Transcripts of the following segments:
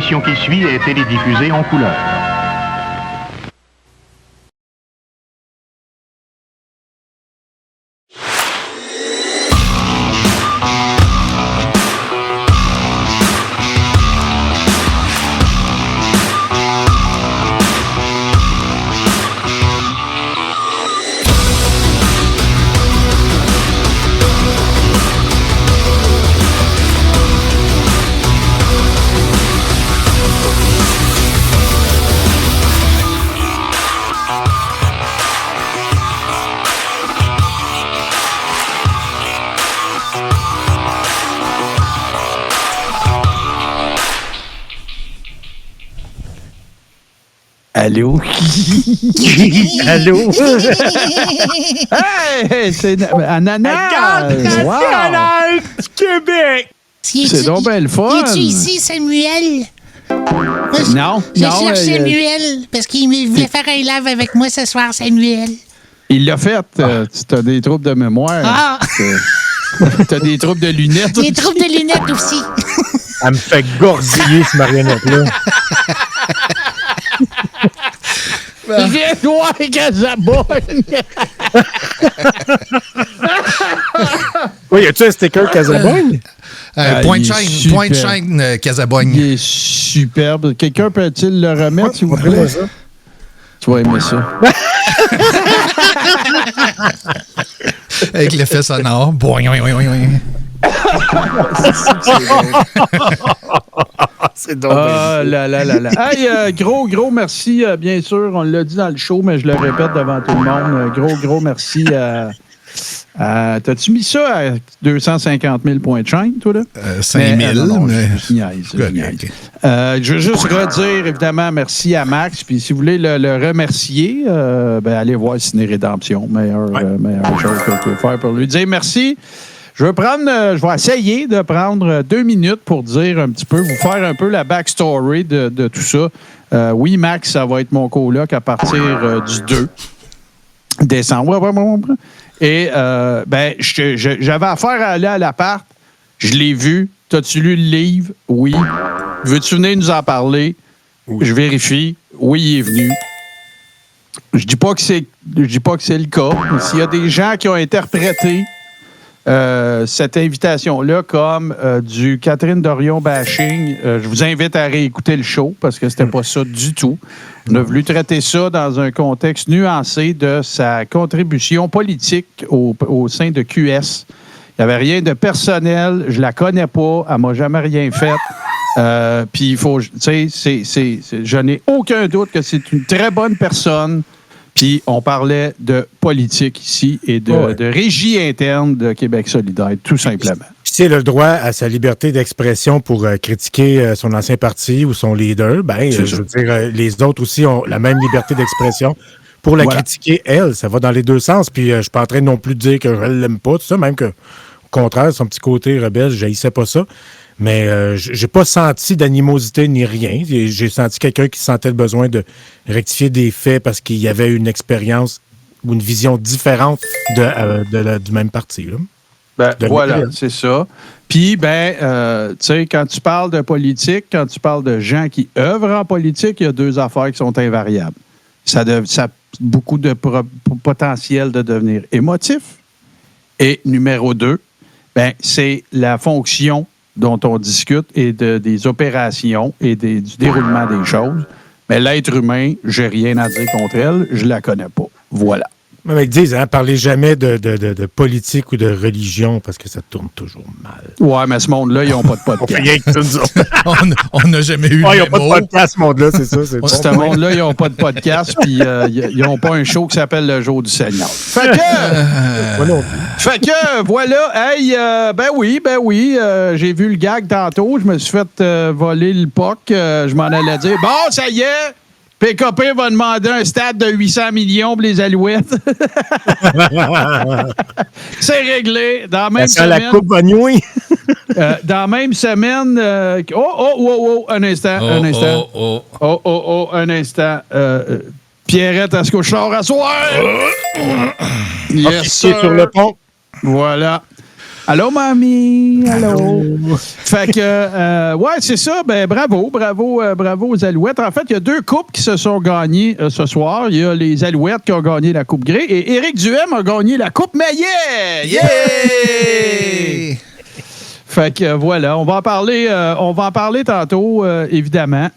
L'émission qui suit est télédiffusée en couleur. Allô? Allô? Hey, c'est Ananas! Wow! Du Québec! C'est donc bien le fun! Es-tu ici, Samuel? Non, Je cherche Samuel, parce qu'il voulait faire un live avec moi ce soir, Samuel. Il l'a fait. Tu as des troubles de mémoire. Ah! Tu as des troubles de lunettes. Des troubles de lunettes aussi. Elle me fait gorziller, cette marionnette-là. Viens voir Casabogne! Oui, y a-tu un sticker Casabogne? Point il de est chaîne, super. point de chaîne, Casabogne. Il est superbe. Quelqu'un peut-il le remettre, s'il vous plaît? Tu vas aimer ça. Avec l'effet sonore. Boing, boing, boing, boing. C'est donc Ah là là là là. Hey, gros merci, bien sûr. On l'a dit dans le show, mais je le répète devant tout le monde. Gros merci à t'as-tu mis ça à 250 000 points de chaîne, toi, là? 5 000. Non, mais... je niaise. Ok. Je veux juste redire, évidemment, merci à Max. Puis si vous voulez le remercier, allez voir Ciné Rédemption. Meilleure chose que vous pouvez faire pour lui dire merci. Je vais essayer de prendre 2 minutes pour dire un petit peu, vous faire un peu la backstory de tout ça. Oui, Max, ça va être mon coloc à partir du 2 décembre. Et j'avais affaire à aller à l'appart. Je l'ai vu. T'as-tu lu le livre? Oui. Veux-tu venir nous en parler? Oui. Je vérifie. Oui, il est venu. Je dis pas que c'est le cas. S'il y a des gens qui ont interprété cette invitation-là comme du Catherine Dorion bashing, je vous invite à réécouter le show parce que c'était pas ça du tout. On a voulu traiter ça dans un contexte nuancé de sa contribution politique au sein de QS. Il n'y avait rien de personnel, je la connais pas, elle m'a jamais rien fait. Puis il faut, tu sais, je n'ai aucun doute que c'est une très bonne personne. Puis on parlait de politique ici et de régie interne de Québec solidaire, tout simplement. Si elle a le droit à sa liberté d'expression pour critiquer son ancien parti ou son leader, je veux dire, les autres aussi ont la même liberté d'expression pour la critiquer, elle. Ça va dans les deux sens. Puis je suis pas en train non plus de dire que je l'aime pas, tout ça, même que, au contraire, son petit côté rebelle, je haïssais pas ça. Mais j'ai pas senti d'animosité ni rien. J'ai senti quelqu'un qui sentait le besoin de rectifier des faits parce qu'il y avait une expérience ou une vision différente du même parti. Là. Voilà, c'est ça. Puis, tu sais, quand tu parles de politique, quand tu parles de gens qui œuvrent en politique, il y a 2 affaires qui sont invariables. Ça a beaucoup de potentiel de devenir émotif. Et numéro 2, c'est la fonction dont on discute et des opérations et du déroulement des choses. Mais l'être humain, j'ai rien à dire contre elle, je la connais pas. Voilà. Mais ils disent, parlez jamais de politique ou de religion parce que ça tourne toujours mal. Ouais, mais ce monde-là, ils n'ont pas de podcast. Rien que ça, nous autres. On n'a jamais eu ils les n'ont pas de mots. podcast, ce monde-là, c'est ça. Ce monde-là, ils n'ont pas de podcast, puis ils n'ont pas un show qui s'appelle Le Jour du Seigneur. Fait que, voilà. Hey, oui, j'ai vu le gag tantôt. Je me suis fait voler le POC. Je m'en allais dire, bon, ça y est, PKP va demander un stade de 800 millions pour les Alouettes. C'est réglé. Dans la même semaine. La coupe va nouer. Dans la même semaine. Un instant. Pierrette, est-ce que je sors à soir? Yes, sir. Sur le pont. Voilà. Allô, mamie! Allô! Fait que, ouais, c'est ça. Ben, bravo aux Alouettes. En fait, il y a 2 coupes qui se sont gagnées ce soir. Il y a les Alouettes qui ont gagné la Coupe Grey et Éric Duhem a gagné la Coupe Maillet! Yeah! Fait que, voilà, on va en parler tantôt, évidemment.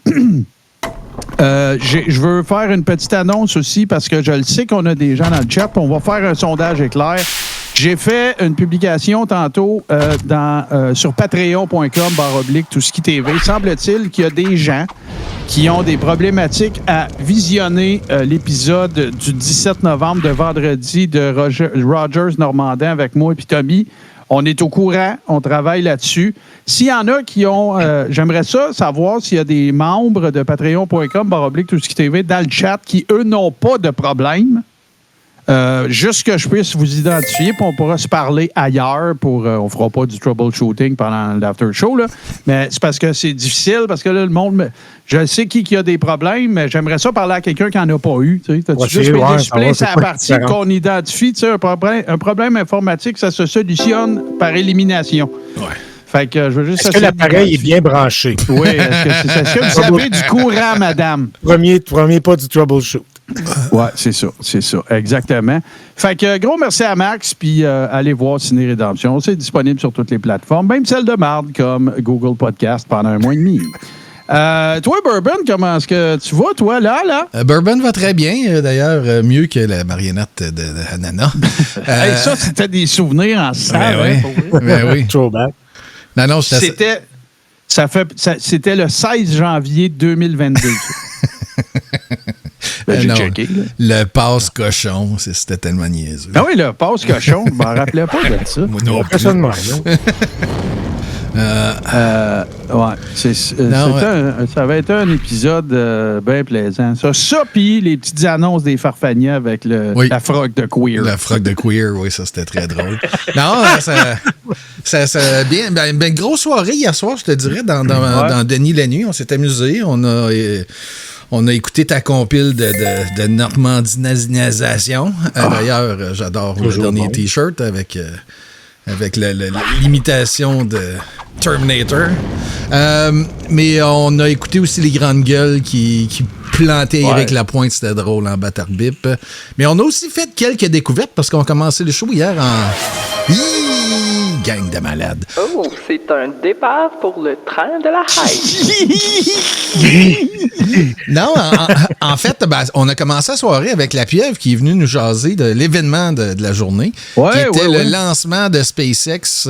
Je veux faire une petite annonce aussi parce que je le sais qu'on a des gens dans le chat. On va faire un sondage éclair. J'ai fait une publication tantôt sur patreon.com/Touski TV. Semble-t-il qu'il y a des gens qui ont des problématiques à visionner l'épisode du 17 novembre de vendredi de Rogers Normandin avec moi et Tommy. On est au courant, on travaille là-dessus. S'il y en a qui ont... j'aimerais ça savoir s'il y a des membres de patreon.com/Touski TV dans le chat qui, eux, n'ont pas de problème. Juste que je puisse vous identifier, puis on pourra se parler ailleurs. On fera pas du troubleshooting pendant l'after show, là. Mais c'est parce que c'est difficile, parce que là, le monde... Je sais qui a des problèmes, mais j'aimerais ça parler à quelqu'un qui n'en a pas eu. T'as-tu juste fait des supplés, c'est la partie qu'on identifie. Un problème informatique, ça se solutionne par élimination. Ouais. Fait que je veux juste... Est-ce que l'appareil est bien branché? Oui, est-ce que vous avez du courant, madame? Premier pas du troubleshoot. Oui, c'est ça, exactement. Fait que gros merci à Max, puis allez voir Ciné Rédemption. C'est disponible sur toutes les plateformes, même celles de marde comme Google Podcast pendant 1 mois et demi. Toi, Bourbon, comment est-ce que tu vas, toi, là? Bourbon va très bien, d'ailleurs, mieux que la marionnette de Nana. Hey, ça, c'était des souvenirs en salle. Ben oui. Throwback. Non, c'était le 16 janvier 2022. J'ai checké. Le passe-cochon, c'était tellement niaiseux. Ah oui, le passe-cochon, je m'en rappelais pas de ça. Non, personne ne ça avait été un épisode bien plaisant. Ça puis les petites annonces des Farfagnas avec la frogue de queer. La frogue de queer, oui, ça c'était très drôle. Non, ça bien. Ben, grosse soirée hier soir, je te dirais, dans Denis la nuit. On s'est amusé. On a écouté ta compile de normandinasation. D'ailleurs, j'adore le dernier T-shirt avec l'imitation de Terminator. Mais on a écouté aussi les grandes gueules qui plantaient Éric Lapointe. C'était drôle en bâtard-bip. Mais on a aussi fait quelques découvertes parce qu'on a commencé le show hier en... gang de malades. Oh, c'est un départ pour le train de la hype. Non, en fait, on a commencé la soirée avec la pieuvre qui est venue nous jaser de l'événement de la journée, qui était le lancement de SpaceX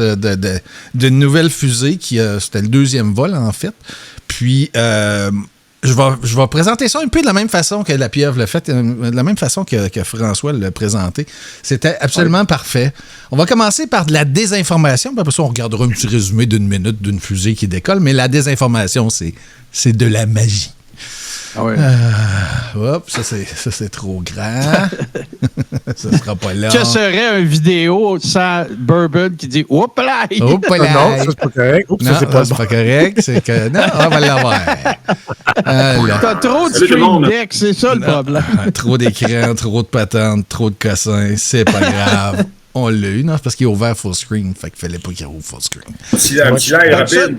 d'une nouvelle fusée c'était le 2e vol, en fait. Puis... Je vais présenter ça un peu de la même façon que la pieuvre l'a fait, de la même façon que François l'a présenté. C'était absolument parfait. On va commencer par de la désinformation, puis après ça, on regardera un petit résumé d'1 minute d'une fusée qui décolle, mais la désinformation, c'est de la magie. Ah ouais. Hop, ça c'est trop grand. Ça sera pas là. Que serait une vidéo sans Bourbon qui dit « Oups là! » Non, ça c'est pas correct. Non, ça c'est pas correct. C'est que... Non, on va l'avoir. T'as trop de screen deck, c'est ça le problème. Trop d'écran, trop de patentes, trop de cossins, c'est pas grave. On l'a eu, non? C'est parce qu'il est ouvert full screen. Fait qu'il fallait pas qu'il ouvre full screen. Un petit air rapide.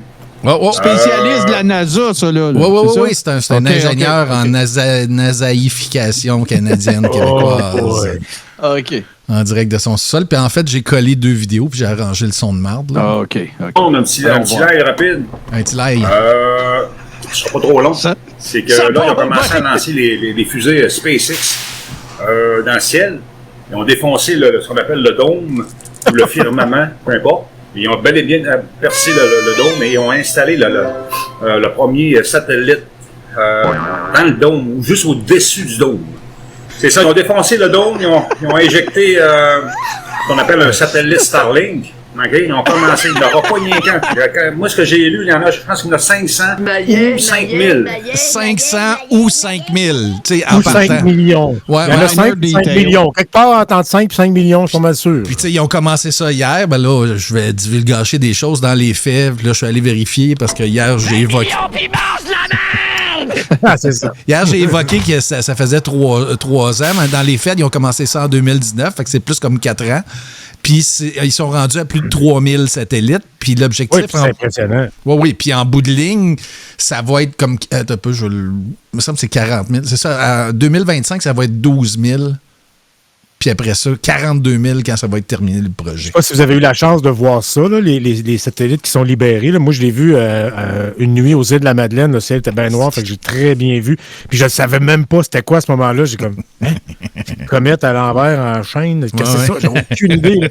Spécialiste de la NASA, ça, là. Oui, c'est un ingénieur en nasaïfication canadienne québécoise. OK. En direct de son sol. Puis en fait, j'ai collé 2 vidéos puis j'ai arrangé le son de marde. Là. OK. On a un petit air rapide. Un petit live. Ce sera pas trop long. C'est que là, ils ont commencé à lancer les fusées SpaceX dans le ciel. Ils ont défoncé ce qu'on appelle le dôme ou le firmament, peu importe. Ils ont bel et bien percé le dôme et ils ont installé le premier satellite dans le dôme, ou juste au-dessus du dôme. C'est ça, ils ont défoncé le dôme, ils ont injecté ce qu'on appelle un satellite Starlink. Okay? Ils ont commencé, il n'y aura pas rien qu'un. Moi, ce que j'ai lu, il y en a, je pense qu'il y en a 500 ou 5000. 500 ou 5000. Ou 5 millions. Ouais, il y en a 5 millions. Quelque part entre 5 et 5 millions, je suis pas mal sûr. Puis, tu sais, ils ont commencé ça hier. Ben là, je vais divulgacher des choses dans les faits. Puis là, je suis allé vérifier parce que hier, j'ai évoqué. C'est ça. Hier, j'ai évoqué que ça faisait 3 ans, mais dans les faits, ils ont commencé ça en 2019, fait que c'est plus comme 4 ans. Puis ils sont rendus à plus de 3000 satellites. Puis l'objectif... Oui, c'est impressionnant. Oui, puis en bout de ligne, ça va être comme... Attends un peu, il me semble que c'est 40 000. C'est ça, en 2025, ça va être 12 000. Puis après ça, 42 000 quand ça va être terminé le projet. Je ne sais pas si vous avez eu la chance de voir ça, là, les satellites qui sont libérés. Là. Moi, je l'ai vu une nuit aux îles de la Madeleine. Le ciel était bien noir, fait que j'ai très bien vu. Puis je ne savais même pas c'était quoi à ce moment-là. J'ai comme, comète à l'envers en chaîne. Qu'est-ce que c'est ça? J'ai aucune idée.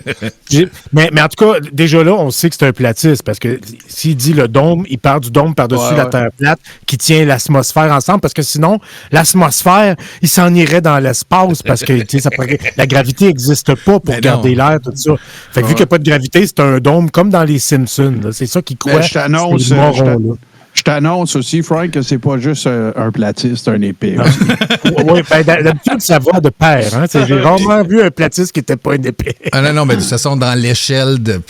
Mais en tout cas, déjà là, on sait que c'est un platiste parce que s'il dit le dôme, il part du dôme par-dessus la Terre plate qui tient l'atmosphère ensemble parce que sinon, l'atmosphère, il s'en irait dans l'espace parce que ça pourrait... La gravité n'existe pas pour garder l'air, tout ça. Fait que vu qu'il n'y a pas de gravité, c'est un dôme comme dans les Simpsons. Là. C'est ça qui croit. Je t'annonce aussi, Frank, que c'est pas juste un platiste, c'est un épée. Oui, d'habitude, ça va de pair. Hein? J'ai rarement vu un platiste qui n'était pas un épée. Non, mais de toute façon, dans l'échelle de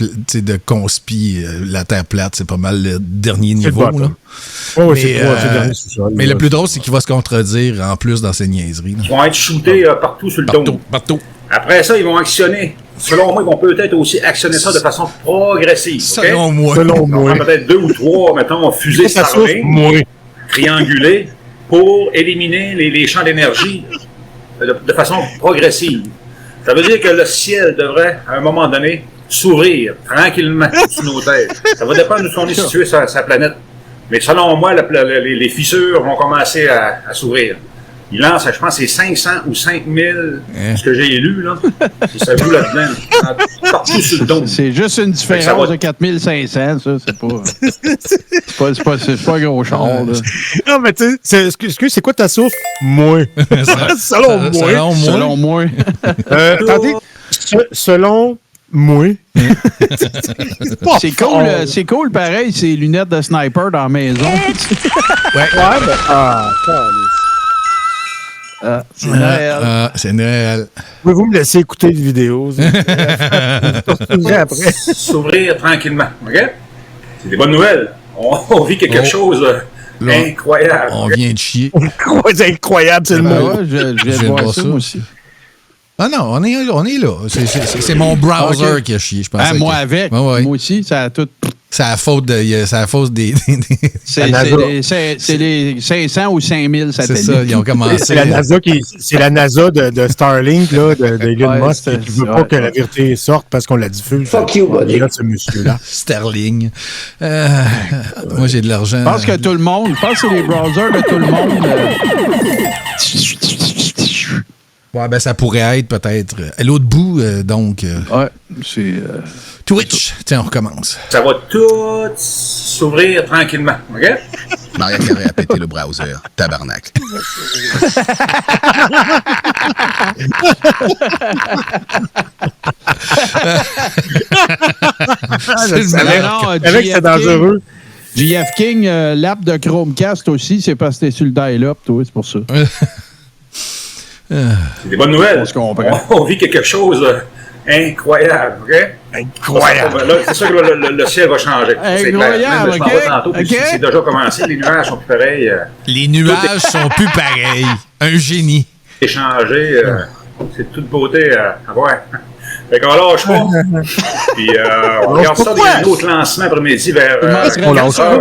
conspi, la Terre plate, c'est pas mal le dernier niveau. Oui, c'est le dernier sous-sol. Mais le plus drôle, c'est qu'il va se contredire en plus dans ses niaiseries. Là. Ils vont être shootés partout sur le dôme. Partout. Après ça, ils vont actionner. Selon moi, ils vont peut-être aussi actionner ça de façon progressive. Selon moi. Selon moi. On va peut-être 2 ou 3, mettons, fusées Starlink, triangulées, pour éliminer les champs d'énergie de façon progressive. Ça veut dire que le ciel devrait, à un moment donné, s'ouvrir tranquillement sous nos têtes. Ça va dépendre d'où on est situé sur sa planète. Mais selon moi, les fissures vont commencer à s'ouvrir. Il lance, je pense, c'est 500 ou 5000, ce que j'ai lu, là. Ça joue là-dedans. Partout sur le dôme. C'est juste une différence de 4500, ça. C'est pas gros char, là. Non, mais tu sais, c'est quoi ta souffle? Moi. Selon moi. Attendez, selon moi. C'est cool, pareil, ces lunettes de sniper dans la maison. C'est Noël. C'est Noël. Pouvez-vous me laisser écouter une vidéo? Après. S'ouvrir tranquillement. OK? C'est des bonnes nouvelles. On vit quelque chose d'incroyable. On vient de chier. C'est incroyable, c'est le mot. Je viens de voir ça, moi aussi. Ah non, on est là. C'est mon browser qui a chié, je pense. Moi avec. Moi aussi, ça a tout... C'est la faute des... C'est les 500 ou 5000 satellites. C'est ça, ils ont commencé. C'est la NASA de Starlink, là, d'Elon Musk, qui ne veut pas que la vérité sorte parce qu'on la diffuse. Fuck you, buddy. Ce monsieur-là. Sterling. Moi, j'ai de l'argent. Je pense que c'est les browsers de tout le monde. Ouais, ben ça pourrait être peut-être à l'autre bout, donc. Ouais, c'est... Twitch. Tiens, on recommence. Ça va tout s'ouvrir tranquillement, OK? Maria Carré a pété le browser. Tabarnak. Je savais que c'est dangereux. JF King, l'app de Chromecast aussi, c'est parce que t'es sur le dial-up, toi, c'est pour ça. C'est des bonnes nouvelles. On vit quelque chose incroyable, OK? Incroyable. C'est sûr que le ciel va changer. Incroyable, OK? C'est déjà commencé. Les nuages sont plus pareils. Les nuages sont plus pareils. Un génie. Échanger, c'est toute beauté à voir. Fait qu'on lâche pas. Puis on regarde ça dans un autre lancement après-midi vers... on lâche pas.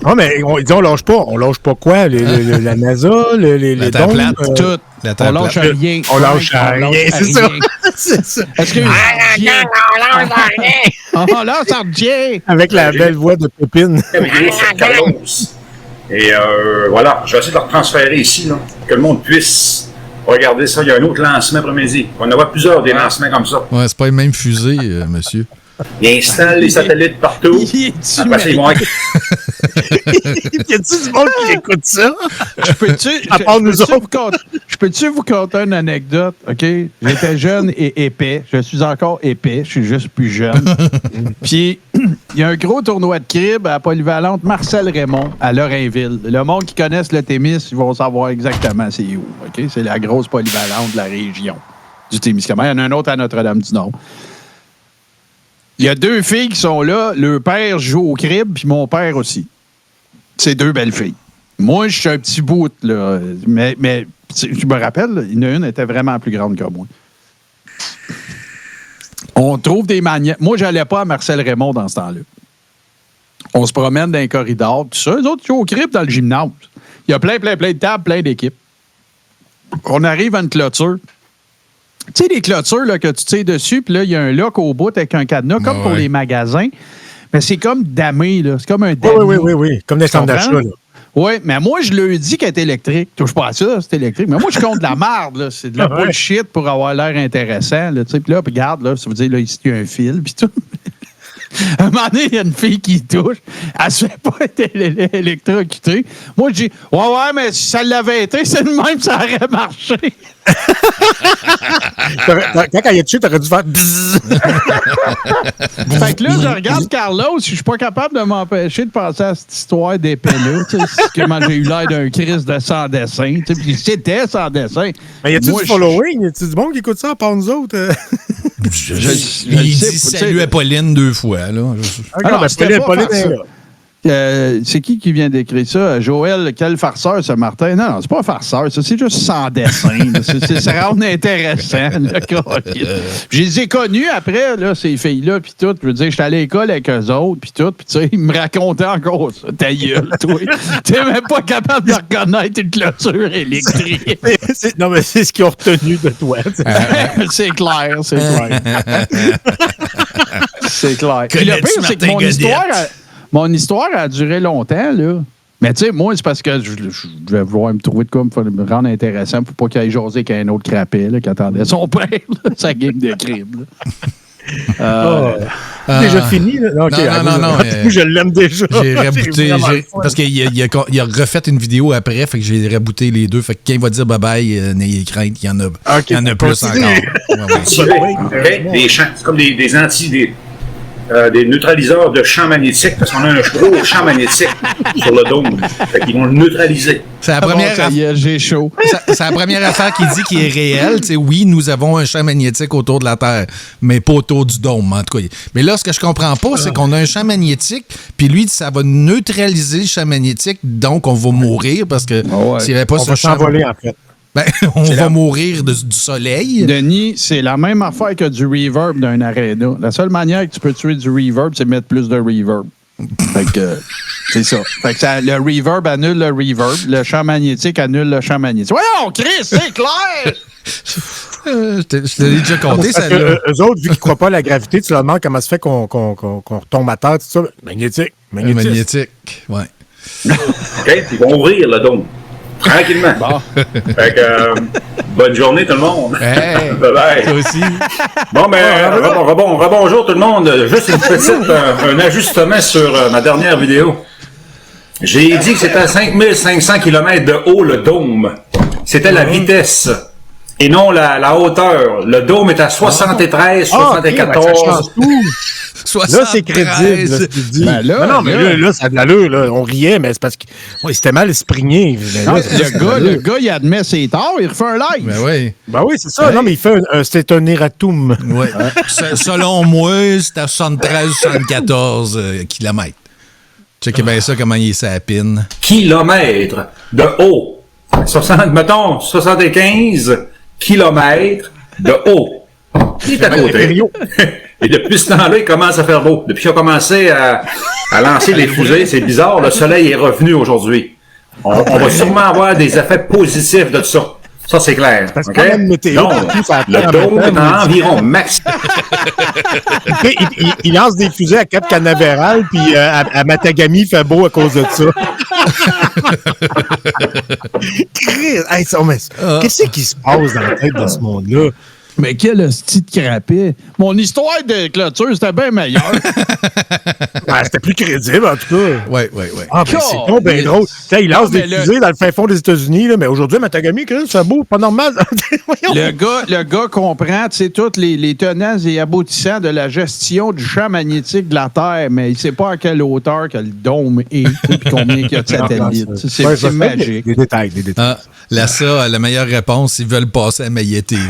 Non, mais on lâche pas. On lâche pas quoi? La NASA, les dômes? Tout. On lâche rien. On lâche rien, c'est ça. C'est ça. Est-ce que... On lâche rien. Avec la belle voix de Pépine. Et voilà, je vais essayer de le retransférer ici, là, pour que le monde puisse... Regardez ça, il y a un autre lancement après-midi. On en voit plusieurs des lancements comme ça. Ouais, c'est pas les mêmes fusées, monsieur. Ils installent les satellites partout. Après, ils vont être... Y a-tu du monde qui écoute ça? Je peux-tu vous conter une anecdote, OK? J'étais jeune et épais. Je suis encore épais. Je suis juste plus jeune. Puis, il y a un gros tournoi de crib à la polyvalente Marcel Raymond à Lorrainville. Le monde qui connaisse le Témis, ils vont savoir exactement c'est où, OK? C'est la grosse polyvalente de la région du Témiscamingue. Il y en a un autre à Notre-Dame-du-Nord. Il y a 2 filles qui sont là. Le père joue au crib, puis mon père aussi. C'est 2 belles filles. Moi, je suis un petit bout, là. Mais je me rappelle, il y en a une qui était vraiment plus grande que moi. On trouve des manières. Moi, j'allais pas à Marcel Raymond dans ce temps-là. On se promène dans les corridors, tout ça. Les autres, ils sont au crip dans le gymnase. Il y a plein de tables, plein d'équipes. On arrive à une clôture. Tu sais, les clôtures là, que tu tires dessus, puis là, il y a un lock au bout avec un cadenas, comme pour les magasins. Mais c'est comme damé, là. C'est comme un damé. Oui. Comme des centres d'achat, là. Oui, mais moi, je lui dis qu'elle est électrique. Touche pas à ça, c'est électrique. Mais moi, je compte de la marde, là. C'est de la bullshit pour avoir l'air intéressant, là. Puis là, regarde, là, ça veut dire, là, ici, il y a un fil, puis tout. À un moment donné, il y a une fille qui touche. Elle se fait pas être électrocutée. Moi, je dis, ouais, mais si ça l'avait été, c'est le même, ça aurait marché. Quand elle est dessus, t'aurais dû faire bzzz. Fait que là, je regarde Carlos, je suis pas capable de m'empêcher de penser à cette histoire d'épée-là. Comment j'ai eu l'air d'un Christ de sans dessin. Puis c'était sans dessin. Mais y a-tu du following? Y a-tu du monde qui écoute ça à part nous autres? Il dit salut à Pauline 2 fois. Là. C'est qui vient d'écrire ça? Joël, quel farceur, ce Martin? Non, c'est pas un farceur, ça, c'est juste sans dessin. Ça rend intéressant. Je les ai connus après, là, ces filles-là, puis tout. Je veux dire, j'étais à l'école avec eux autres, puis tout. Puis tu sais, ils me racontaient encore ça. Ta gueule, toi. T'es même pas capable de reconnaître une clôture électrique. Non, mais c'est ce qu'ils ont retenu de toi. C'est clair. C'est clair. Puis le pire, c'est que mon histoire a duré longtemps, là. Mais tu sais, moi, c'est parce que je devais vouloir me trouver de quoi me rendre intéressant pour pas qu'il aille jaser qu'un autre crapet là, qui attendait son père, là, sa game de crime. Déjà fini? Là? Okay, non. Je l'aime déjà. J'ai rebooté. Parce qu'il a refait une vidéo après, fait que j'ai rebooté les deux. Fait que quand il va dire bye-bye, n'ayez crainte, il y en a plus encore. Des champs, c'est comme des anti... Des neutraliseurs de champs magnétiques, parce qu'on a un gros champ magnétique sur le dôme. Fait qu'ils vont le neutraliser. C'est la première j'ai chaud. C'est la première affaire qu'il dit qui est réelle. T'sais, oui, nous avons un champ magnétique autour de la Terre, mais pas autour du dôme, en tout cas. Mais là, ce que je comprends pas, c'est qu'on a un champ magnétique, puis lui, ça va neutraliser le champ magnétique, donc on va mourir, parce que s'il n'y avait pas ce champ... On va s'envoler, en fait. On va mourir du soleil. Denis, c'est la même affaire que du reverb d'un aréna. La seule manière que tu peux tuer du reverb, c'est mettre plus de reverb. Fait que c'est ça. Fait que le reverb annule le reverb. Le champ magnétique annule le champ magnétique. Voyons, Chris, c'est clair! Je te l'ai déjà compté, ça. Eux autres, vu qu'ils ne croient pas à la gravité, tu leur demandes comment ça fait qu'on retombe à terre, tout ça. Magnétique, ouais. OK, ils vont ouvrir le dôme. Tranquillement. Bon. Fait que, bonne journée tout le monde. Hey, bye-bye. Toi aussi. Bon, rebonjour tout le monde. Juste une petite, un ajustement sur ma dernière vidéo. J'ai dit que c'était à 5500 km de haut, le dôme. C'était la vitesse et non la hauteur. Le dôme est à 73, 74. Là, c'est crédible, là, ce qu'il dit. Ben là, là, ça a de l'allure, là. On riait, mais c'est parce que c'était mal sprigné. Le gars, il admet ses torts, il refait un live. Ben oui, c'est ça. Ouais. Non, mais il fait c'est un erratum. Ouais. Selon moi, c'est à 73-74 kilomètres. Checkez bien ça, comment il est sa pine. Kilomètres de haut. Mettons, 75 kilomètres de haut. Il est à côté. Et depuis ce temps-là, il commence à faire beau. Depuis qu'il a commencé à lancer les fusées, c'est bizarre, le soleil est revenu aujourd'hui. On va sûrement avoir des effets positifs de tout ça. Ça, c'est clair. Parce que le dôme est en environ max. il lance des fusées à Cap Canaveral, puis à Matagami, il fait beau à cause de ça. Qu'est-ce qui se passe dans la tête de ce monde-là? Mais quel hostie de crapet. Mon histoire de clôture, c'était bien meilleur. C'était plus crédible, en tout cas. Oui. Ah, ben c'est bon, bien drôle. Il lance des fusées dans le fin fond des États-Unis, là, mais aujourd'hui, Matagami, c'est beau, pas normal. le gars comprend, tu sais, tous les tenants et aboutissants de la gestion du champ magnétique de la Terre, mais il ne sait pas à quelle hauteur que le dôme est, puis combien il y a de satellites. C'est magique. Des détails. La meilleure réponse, ils veulent passer à Maillet TV.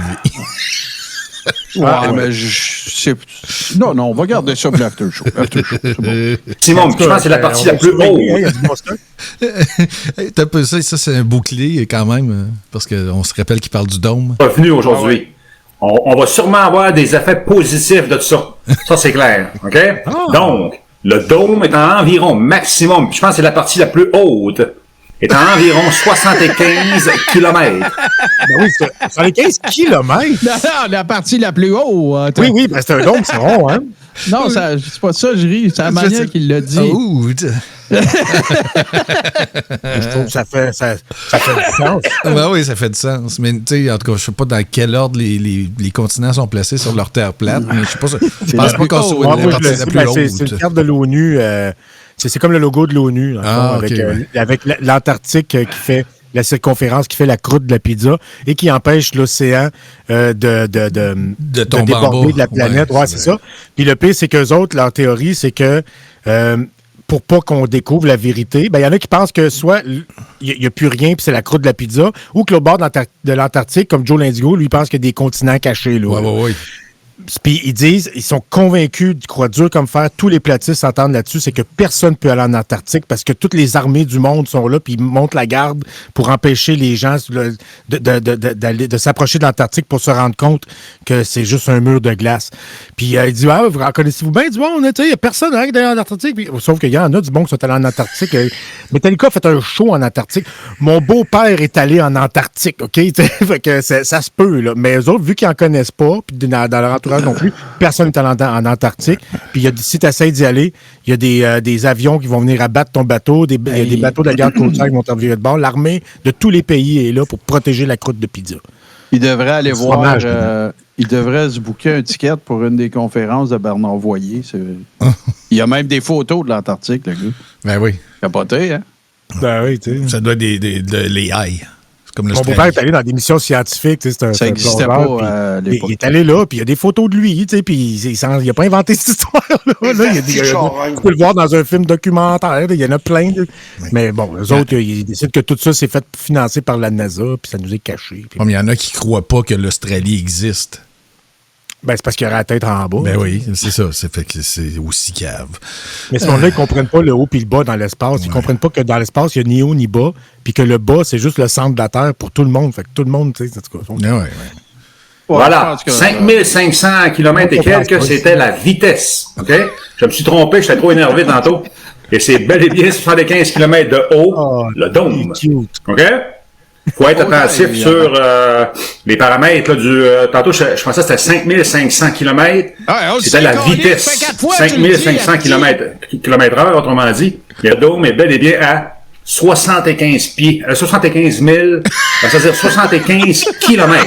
mais non, on va garder ça pour l'after show. C'est bon. Simon, je pense que c'est la partie la plus haute. Ça, c'est un bouclier quand même, parce qu'on se rappelle qu'il parle du dôme. Revenu aujourd'hui. On va sûrement avoir des effets positifs de tout ça. Ça, c'est clair. OK? Donc, le dôme est en environ maximum, je pense que c'est la partie la plus haute, est en environ 75 km. Ben oui, c'est 75 km? Non, la partie la plus haute. Oui, ben c'est un dôme, c'est rond, hein? Non, c'est pas ça, je ris. C'est la manière qu'il l'a dit. Je trouve que ça fait du sens. Ben oui, ça fait du sens. Mais tu sais, en tout cas, je sais pas dans quel ordre les continents sont placés sur leur terre plate, mais je sais pas. Je pense pas qu'on soit la partie la plus haute. C'est une carte de l'ONU. C'est comme le logo de l'ONU, avec l'Antarctique qui fait la circonférence, qui fait la croûte de la pizza et qui empêche l'océan de déborder de la planète. Ouais, c'est ça. Puis le pire, c'est qu'eux autres, leur théorie, c'est que pour pas qu'on découvre la vérité, ben il y en a qui pensent que soit il n'y a plus rien puis c'est la croûte de la pizza, ou que le bord de l'Antarctique, comme Joe Lindigo, lui pense qu'il y a des continents cachés. Là. Oui. Puis ils sont convaincus, ils croient dur comme fer, tous les platistes s'entendent là-dessus, c'est que personne ne peut aller en Antarctique parce que toutes les armées du monde sont là, puis ils montent la garde pour empêcher les gens de s'approcher de l'Antarctique pour se rendre compte que c'est juste un mur de glace. Puis il dit, vous connaissez-vous bien du monde? Il n'y a personne qui est allé en Antarctique. Puis, sauf qu'il y en a du monde qui sont allés en Antarctique. Metallica a fait un show en Antarctique. Mon beau-père est allé en Antarctique, OK? Fait que ça se peut, là. Mais eux autres, vu qu'ils n'en connaissent pas, puis dans leur entourage non plus, personne n'est allé en Antarctique. Puis si tu essaies d'y aller, il y a des avions qui vont venir abattre ton bateau, il y a des bateaux de la garde côtière qui vont t'envirer de bord. L'armée de tous les pays est là pour protéger la croûte de pizza. Il devrait aller voir... il devrait se booker un ticket pour une des conférences de Bernard Voyer. Il y a même des photos de l'Antarctique, le gars. Ben oui. Capoté, hein? Ben oui, tu sais. Ça doit être les haies. Comme mon beau-père est allé dans des missions scientifiques. Ça n'existait pas à l'époque. Il est allé là, puis il y a des photos de lui, puis il n'a pas inventé cette histoire-là. Tu peux le voir dans un film documentaire, il y en a plein. Mais bon, eux autres, ils décident que tout ça s'est fait financer par la NASA, puis ça nous est caché. Mais il y en a qui ne croient pas que l'Australie existe. Ben, c'est parce qu'il y aurait la tête en bas. Ben oui, c'est ça. C'est fait que c'est aussi cave. Mais ce moment-là, ils ne comprennent pas le haut et le bas dans l'espace. Ils ne comprennent pas que dans l'espace, il n'y a ni haut ni bas, puis que le bas, c'est juste le centre de la Terre pour tout le monde. Fait que tout le monde, tu sais, en tout cas. Voilà, 5500 km et quelques, c'était la vitesse. OK? Je me suis trompé, j'étais trop énervé tantôt. Et c'est bel et bien 75 km de haut, le dôme. OK? Il faut être attentif sur les paramètres là, tantôt, je pensais que c'était 5500 km. C'était la vitesse. 5500 km/h, autrement dit. Le dôme est bel et bien à 75 pieds. 75 000, c'est-à-dire 75 km.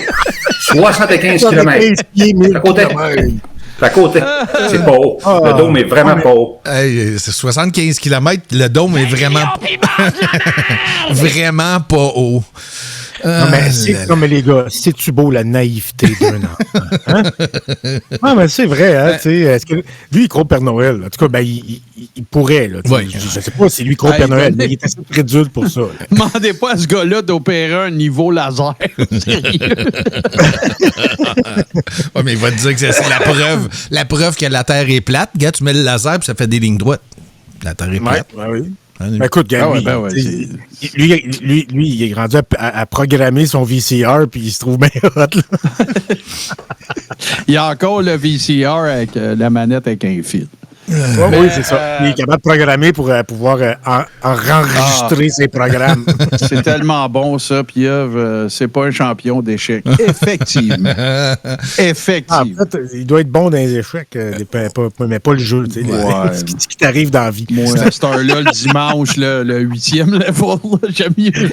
75 km. À côté. À côté. C'est pas haut. Le dôme est vraiment pas haut. Hey, c'est 75 km. Le dôme est vraiment vraiment pas haut. Non, mais les gars, c'est-tu beau la naïveté d'un enfant? Hein? Non, mais c'est vrai, hein? Est-ce que lui, il croit au Père Noël. En tout cas, ben, il pourrait. Là, je ne sais pas si lui croit au Père Noël, mais il est assez crédule pour ça. Demandez pas à ce gars-là d'opérer un niveau laser. Mais il va te dire que c'est la preuve que la Terre est plate. Gars, tu mets le laser et ça fait des lignes droites. La Terre est plate. Oui. Ben écoute, gars, lui, il est rendu à programmer son VCR, puis il se trouve bien hot. Là. Il y a encore le VCR avec la manette avec un fil. Oui, c'est ça. Il est capable de programmer pour pouvoir enregistrer ses programmes. C'est tellement bon, ça, Pierre. C'est pas un champion d'échecs. Effectivement. En fait, il doit être bon dans les échecs, mais pas le jeu. Tu sais, ce qui t'arrive dans la vie. Moi, à cette heure-là, le dimanche, le 8e level, j'aime mieux.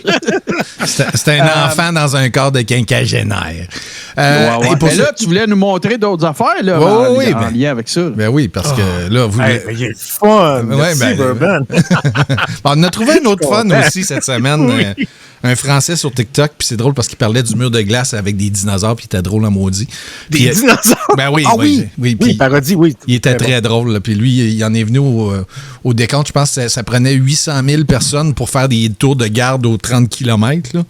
C'est un enfant dans un corps de quinquagénaire. Et là, tu voulais nous montrer d'autres affaires là, en lien avec ça. Ben oui, parce que là, voulait... il est fun. Merci, Bourbon. On a trouvé un autre fun aussi cette semaine. Oui. Un Français sur TikTok, puis c'est drôle parce qu'il parlait du mur de glace avec des dinosaures, puis il était drôle en maudit. Des dinosaures? Ben oui, oui, parodie, oui. Il était très drôle, là. Puis lui, il en est venu au décompte. Je pense que ça prenait 800 000 personnes pour faire des tours de garde aux 30 km. Là.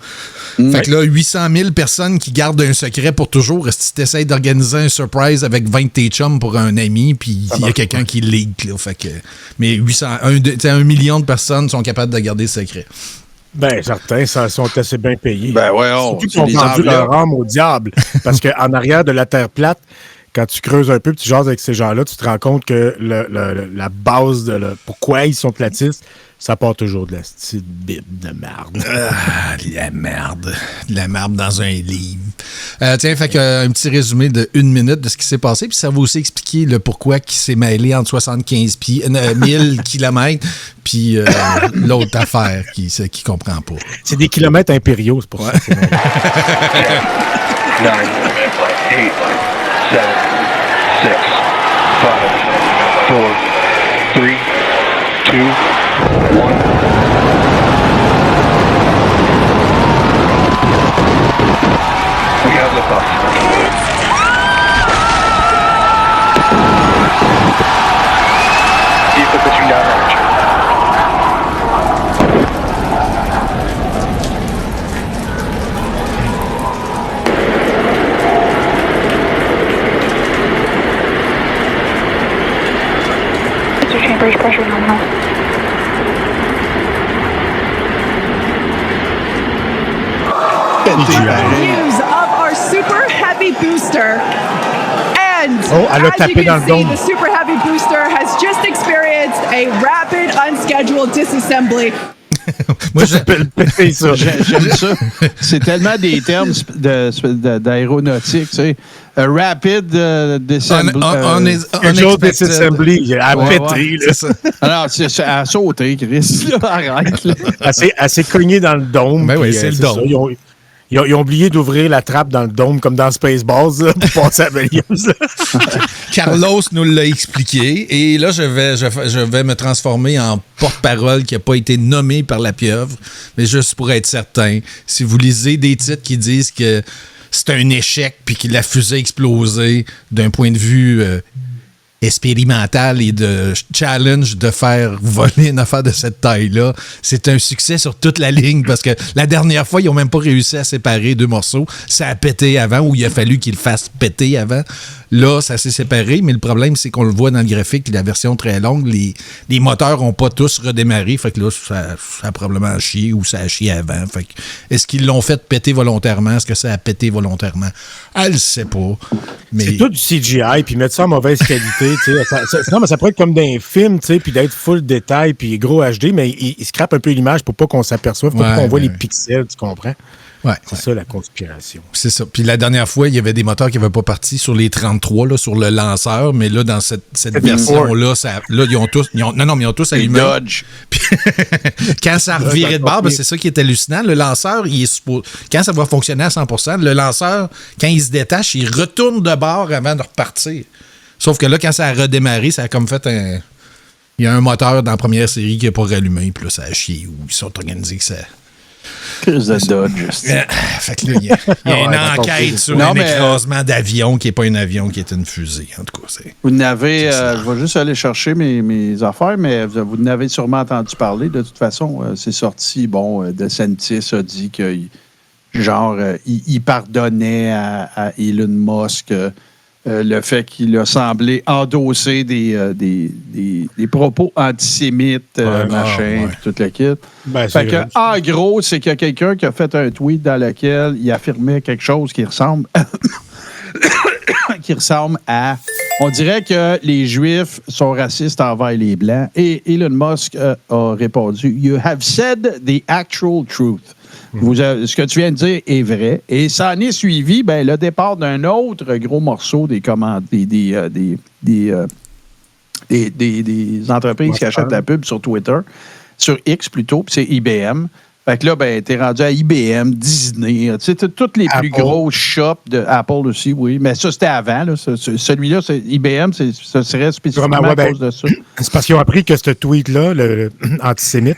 Fait que là, 800 000 personnes qui gardent un secret pour toujours. Si tu essaies d'organiser un surprise avec 20 de tes chums pour un ami, puis il y a quelqu'un qui leak. Là. Fait que, mais 1 million de personnes sont capables de garder le secret. Ben, certains sont assez bien payés. Ben ouais, surtout qu'ils ont vendu leur âme au diable. Parce qu'en arrière de la Terre plate, quand tu creuses un peu et tu jases avec ces gens-là, tu te rends compte que la base de pourquoi ils sont platistes, ça part toujours de la petite bible de merde. De la merde dans un livre. Tiens, fait un petit résumé de 1 minute de ce qui s'est passé, puis ça va aussi expliquer le pourquoi qui s'est mêlé entre 75 1000 kilomètres puis l'autre affaire qui comprend pas. C'est des kilomètres impériaux, c'est pour ça. 9, 8, 7, 6, 5, 4, 3, 2, 1. We have the bus. Vehicle pushing down range. Chambers pressure nominal. News of our Super Heavy Booster. And elle a tapé dans le dôme. The Super Heavy Booster has just experienced a rapid unscheduled disassembly. Moi, j'aime ça. C'est tellement des termes d'aéronautique, tu sais. Rapid disassembly. Scheduled disassembly. Elle a pété, là. Alors, elle a sauté, Chris. Arrête, là. Elle s'est cognée dans le dôme. Ben oui, c'est le dôme. Ils ont oublié d'ouvrir la trappe dans le dôme, comme dans Spaceballs, là, pour passer à Williams. Carlos nous l'a expliqué. Et là, je vais me transformer en porte-parole qui n'a pas été nommé par la pieuvre. Mais juste pour être certain, si vous lisez des titres qui disent que c'est un échec puis que la fusée a explosé d'un point de vue expérimental et de challenge de faire voler une affaire de cette taille-là, c'est un succès sur toute la ligne parce que la dernière fois, ils n'ont même pas réussi à séparer 2 morceaux. Ça a pété avant ou il a fallu qu'ils le fassent péter avant. Là, ça s'est séparé, mais le problème, c'est qu'on le voit dans le graphique, la version très longue, les moteurs n'ont pas tous redémarré. Fait que là, ça a probablement chié ou ça a chié avant. Fait que, est-ce qu'ils l'ont fait péter volontairement? Est-ce que ça a pété volontairement? Elle ne sait pas. Mais... C'est tout du CGI, puis mettre ça en mauvaise qualité. Non, mais ça pourrait être comme d'un film, puis d'être full détail, puis gros HD, mais il scrape un peu l'image pour pas qu'on s'aperçoive, pour qu'on voit les pixels, tu comprends? C'est ça, la conspiration. C'est ça. Puis la dernière fois, il y avait des moteurs qui n'avaient pas parti sur les 33, là, sur le lanceur, mais là, dans cette version-là, ils ont tous allumé. Dodge. Puis, quand ça revirait de bord, c'est ça qui est hallucinant. Le lanceur, quand ça va fonctionner à 100%, le lanceur, quand il se détache, il retourne de bord avant de repartir. Sauf que là, quand ça a redémarré, ça a comme fait un... Il y a un moteur dans la première série qui n'a pas rallumé, puis là, ça a chié, ou ils sont organisés que ça... Fait que là, il y a une enquête sur un écrasement d'avion qui n'est pas un avion, qui est une fusée. En tout cas, vous n'avez... je vais juste aller chercher mes affaires, mais vous n'avez sûrement entendu parler. De toute façon, c'est sorti. Bon, DeSantis a dit que, il pardonnait à Elon Musk le fait qu'il a semblé endosser des propos antisémites, puis toute la kit. Fait que, en gros, c'est qu'il y a quelqu'un qui a fait un tweet dans lequel il affirmait quelque chose qui ressemble à... On dirait que les Juifs sont racistes envers les Blancs. Et Elon Musk a répondu « You have said the actual truth ». Ce que tu viens de dire est vrai. Et ça en est suivi le départ d'un autre gros morceau des entreprises qui achètent la pub sur Twitter, sur X plutôt, puis c'est IBM. Fait que là, ben, t'es rendu à IBM, Disney, tu sais, toutes les plus grosses shops de Apple aussi, oui. Mais ça, c'était avant, là. Celui-là, IBM, ça serait spécifiquement à cause de ça. C'est parce qu'ils ont appris que ce tweet-là, le antisémite,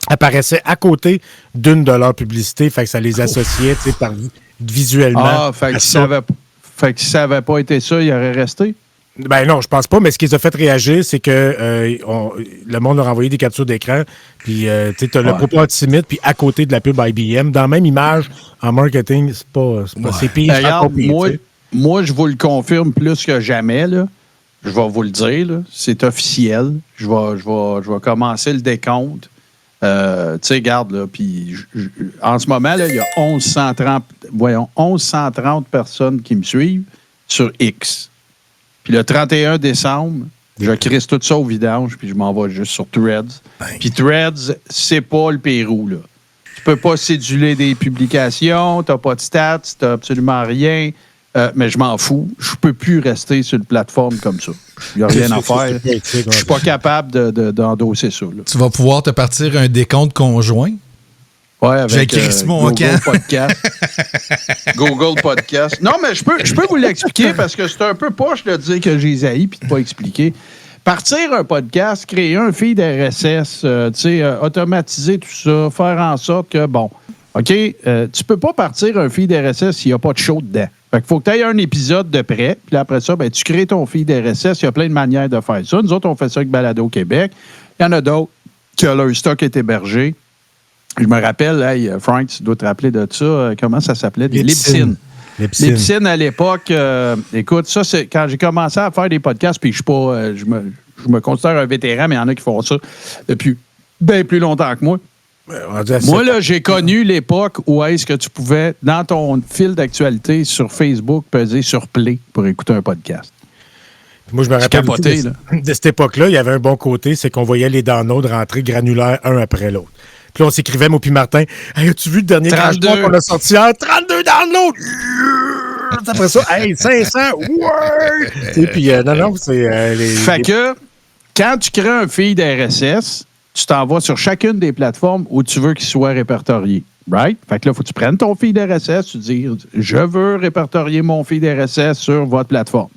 apparaissait à côté d'une de leurs publicités. Fait que ça les associait, tu sais, visuellement. Ah, fait que si ça n'avait pas été ça, il aurait resté? Ben non, je pense pas, mais ce qui les a fait réagir, c'est que le monde leur a envoyé des captures d'écran, puis tu as le propos antisémite, puis à côté de la pub IBM, dans la même image, en marketing, c'est pire. Regarde, moi, je vous le confirme plus que jamais, là. Je vais vous le dire, là. C'est officiel. Je vais commencer le décompte. Tu sais, regarde, là, puis en ce moment, là, il y a 1130 personnes qui me suivent sur X. Puis le 31 décembre, je crisse tout ça au vidange, puis je m'en vais juste sur Threads. Puis Threads, c'est pas le Pérou, là. Tu peux pas céduler des publications, t'as pas de stats, t'as absolument rien. Mais je m'en fous. Je peux plus rester sur une plateforme comme ça. Il n'y a rien à faire. Je suis pas capable d'endosser ça. Là. Tu vas pouvoir te partir un décompte conjoint? Oui, avec Google Podcast. Google Podcast. Non, mais je peux vous l'expliquer parce que c'est un peu poche de dire que j'ai zaï puis de pas expliquer. Partir un podcast, créer un feed RSS, automatiser tout ça, faire en sorte que, bon, OK, tu peux pas partir un feed RSS s'il n'y a pas de show dedans. Fait qu'il faut que tu aies un épisode de près, puis après ça, ben, tu crées ton feed RSS. Il y a plein de manières de faire ça. Nous autres, on fait ça avec Balado Québec. Il y en a d'autres qui leur stock est hébergé. Je me rappelle, hey, Frank, tu dois te rappeler de ça. Comment ça s'appelait? Libsyn. Libsyn, à l'époque, écoute, ça, c'est quand j'ai commencé à faire des podcasts, puis je suis pas, je me considère un vétéran, mais il y en a qui font ça depuis bien plus longtemps que moi. Moi, là, j'ai connu l'époque où est-ce que tu pouvais, dans ton fil d'actualité sur Facebook, peser sur Play pour écouter un podcast. Moi, je me rappelle de cette époque-là, il y avait un bon côté, c'est qu'on voyait les downloads rentrer granulaires un après l'autre. Puis là, on s'écrivait, moi puis Martin, hey, as-tu vu le dernier crashpoint qu'on a sorti hier? 32 downloads! Après ça, hey, 500! Ouais! Et puis, non, c'est... Fait que, quand tu crées un feed RSS, tu t'en vas sur chacune des plateformes où tu veux qu'il soit répertorié. Right? Fait que là, il faut que tu prennes ton feed RSS, tu dis, je veux répertorier mon feed RSS sur votre plateforme.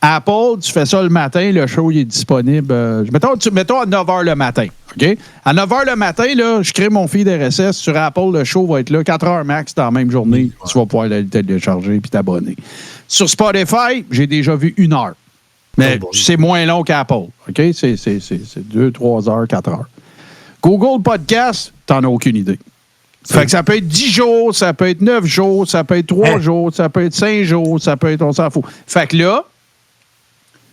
Apple, tu fais ça le matin, le show il est disponible. Mettons à 9 h le matin. OK? À 9 h le matin, là, je crée mon feed RSS. Sur Apple, le show va être là 4 h max dans la même journée. Ouais. Tu vas pouvoir le télécharger et t'abonner. Sur Spotify, j'ai déjà vu 1 heure. Mais c'est moins long qu'Apple. OK? C'est 2, 3 heures, 4 heures. Google Podcast, t'en as aucune idée. Fait que ça peut être 10 jours, ça peut être 9 jours, ça peut être 3 jours, ça peut être 5 jours, ça peut être, on s'en fout. Fait que là,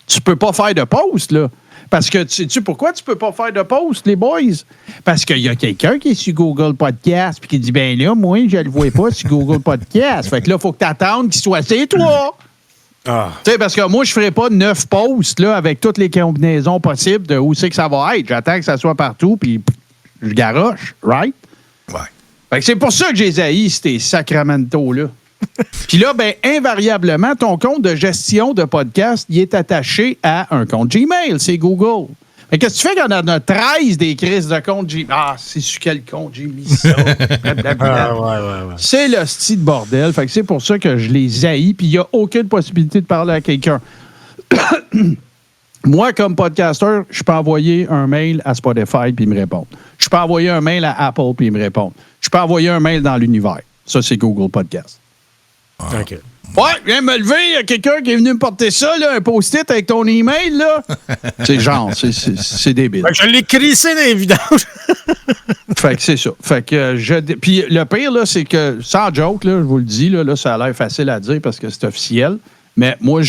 tu peux pas faire de post, là. Parce que, sais-tu pourquoi tu peux pas faire de post, les boys? Parce qu'il y a quelqu'un qui est sur Google Podcast puis qui dit, ben là, moi, je le vois pas sur Google Podcast. Fait que là, il faut que tu attendes qu'il soit c'est toi. Ah. Tu sais, parce que moi, je ferai pas 9 posts, là, avec toutes les combinaisons possibles de où c'est que ça va être. J'attends que ça soit partout, puis je garoche, right? Ouais. Fait que c'est pour ça que j'ai haï ces Sacramento-là. Puis là, ben invariablement, ton compte de gestion de podcast, il est attaché à un compte Gmail. C'est Google. Mais qu'est-ce que tu fais quand on en a 13 des crises de compte Gmail? Ah, c'est sur quel compte j'ai mis ça? Ouais. C'est le style de bordel. Fait que c'est pour ça que je les haïs. Puis il n'y a aucune possibilité de parler à quelqu'un. Moi, comme podcaster, je peux envoyer un mail à Spotify puis il me répond. Je peux envoyer un mail à Apple puis il me répond. Je peux envoyer un mail dans l'univers. Ça, c'est Google Podcast. OK. Ouais, viens me lever, il y a quelqu'un qui est venu me porter ça, là, un post-it avec ton email, là. C'est genre, c'est débile. Je l'ai crissé dans les vidanges. Fait que c'est ça. Fait que puis le pire, là, c'est que, sans joke, là, je vous le dis, là, ça a l'air facile à dire parce que c'est officiel, mais moi,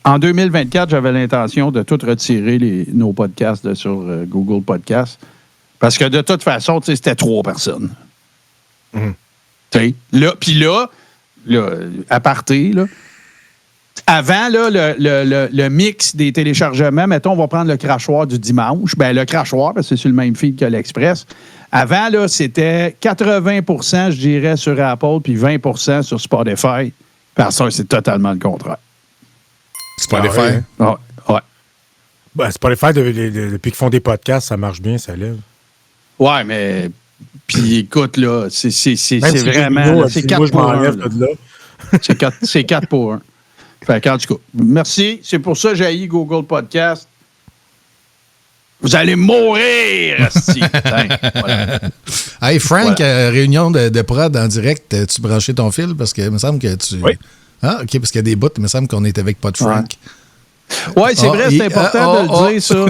en 2024, j'avais l'intention de tout retirer nos podcasts sur Google Podcasts parce que de toute façon, c'était 3 personnes. Puis là, aparté, là. Avant, là, le mix des téléchargements, mettons, on va prendre le crachoir du dimanche. Ben le crachoir, parce que c'est sur le même feed que l'Express. Avant, là, c'était 80%, je dirais, sur Apple, puis 20% sur Spotify. Parce que c'est totalement le contraire. Spotify? Ouais. Ben, Spotify, depuis qu'ils font des podcasts, ça marche bien, ça lève. Ouais, mais Puis écoute, là, c'est Même vraiment... là, c'est moi, 4 je pour m'enlève 1. de là. C'est 4 pour 1. Fait qu'en tout cas, merci. C'est pour ça que j'ai haï Google Podcast. Vous allez mourir, asti. Voilà. Hey, Frank, Voilà. réunion de prod en direct, tu branché ton fil parce que il me semble que tu... Oui. Ah, OK, parce qu'il y a des bouts, il me semble qu'on est avec pas de Frank. Oui, c'est vrai, c'est important de le dire, ça.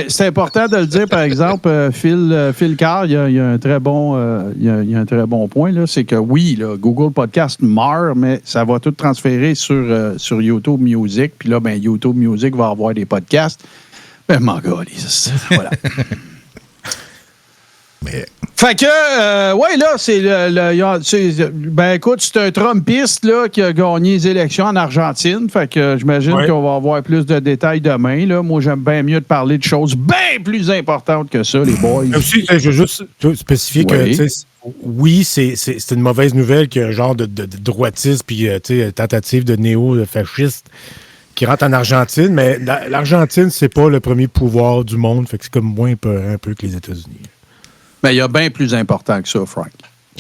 C'est important de le dire, par exemple, Phil Carr, il y a un très bon, il y a un très bon point, là, c'est que oui, là, Google Podcast meurt, mais ça va tout transférer sur YouTube Music, puis là, ben, YouTube Music va avoir des podcasts. Ben, mon gars, voilà. Mais... Fait que, ouais, là, ben, écoute, c'est un Trumpiste, là, qui a gagné les élections en Argentine. Fait que j'imagine qu'on va avoir plus de détails demain, là. Moi, j'aime bien mieux de parler de choses bien plus importantes que ça, les boys. Aussi, je veux juste spécifier que, oui, c'est une mauvaise nouvelle qu'il y a un genre de droitiste puis, tentative de néo-fasciste qui rentre en Argentine, mais l'Argentine, c'est pas le premier pouvoir du monde. Fait que c'est comme moins un peu que les États-Unis. Mais il y a bien plus important que ça, Frank.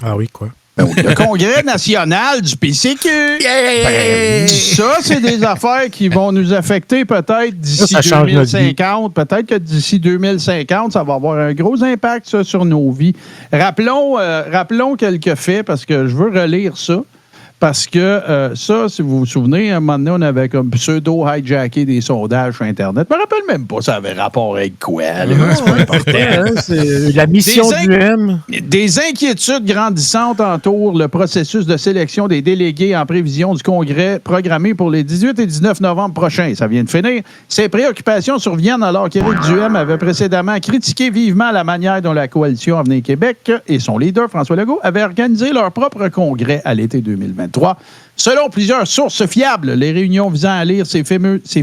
Ah oui, quoi? Ben oui, le Congrès national du PCQ. Ben, ça, c'est des affaires qui vont nous affecter peut-être d'ici 2050. Peut-être que d'ici 2050, ça va avoir un gros impact, ça, sur nos vies. Rappelons quelques faits, parce que je veux relire ça. Parce que ça, si vous vous souvenez, à un moment donné, on avait comme pseudo-hijacké des sondages sur Internet. Je me rappelle même pas ça avait rapport avec quoi. C'est pas important. C'est la mission du M. Des inquiétudes grandissantes entourent le processus de sélection des délégués en prévision du Congrès programmé pour les 18 et 19 novembre prochains. Ça vient de finir. Ces préoccupations surviennent alors qu'Éric Duhem avait précédemment critiqué vivement la manière dont la coalition Avenir Québec et son leader, François Legault, avaient organisé leur propre congrès à l'été 2023. Selon plusieurs sources fiables, les réunions visant à élire ces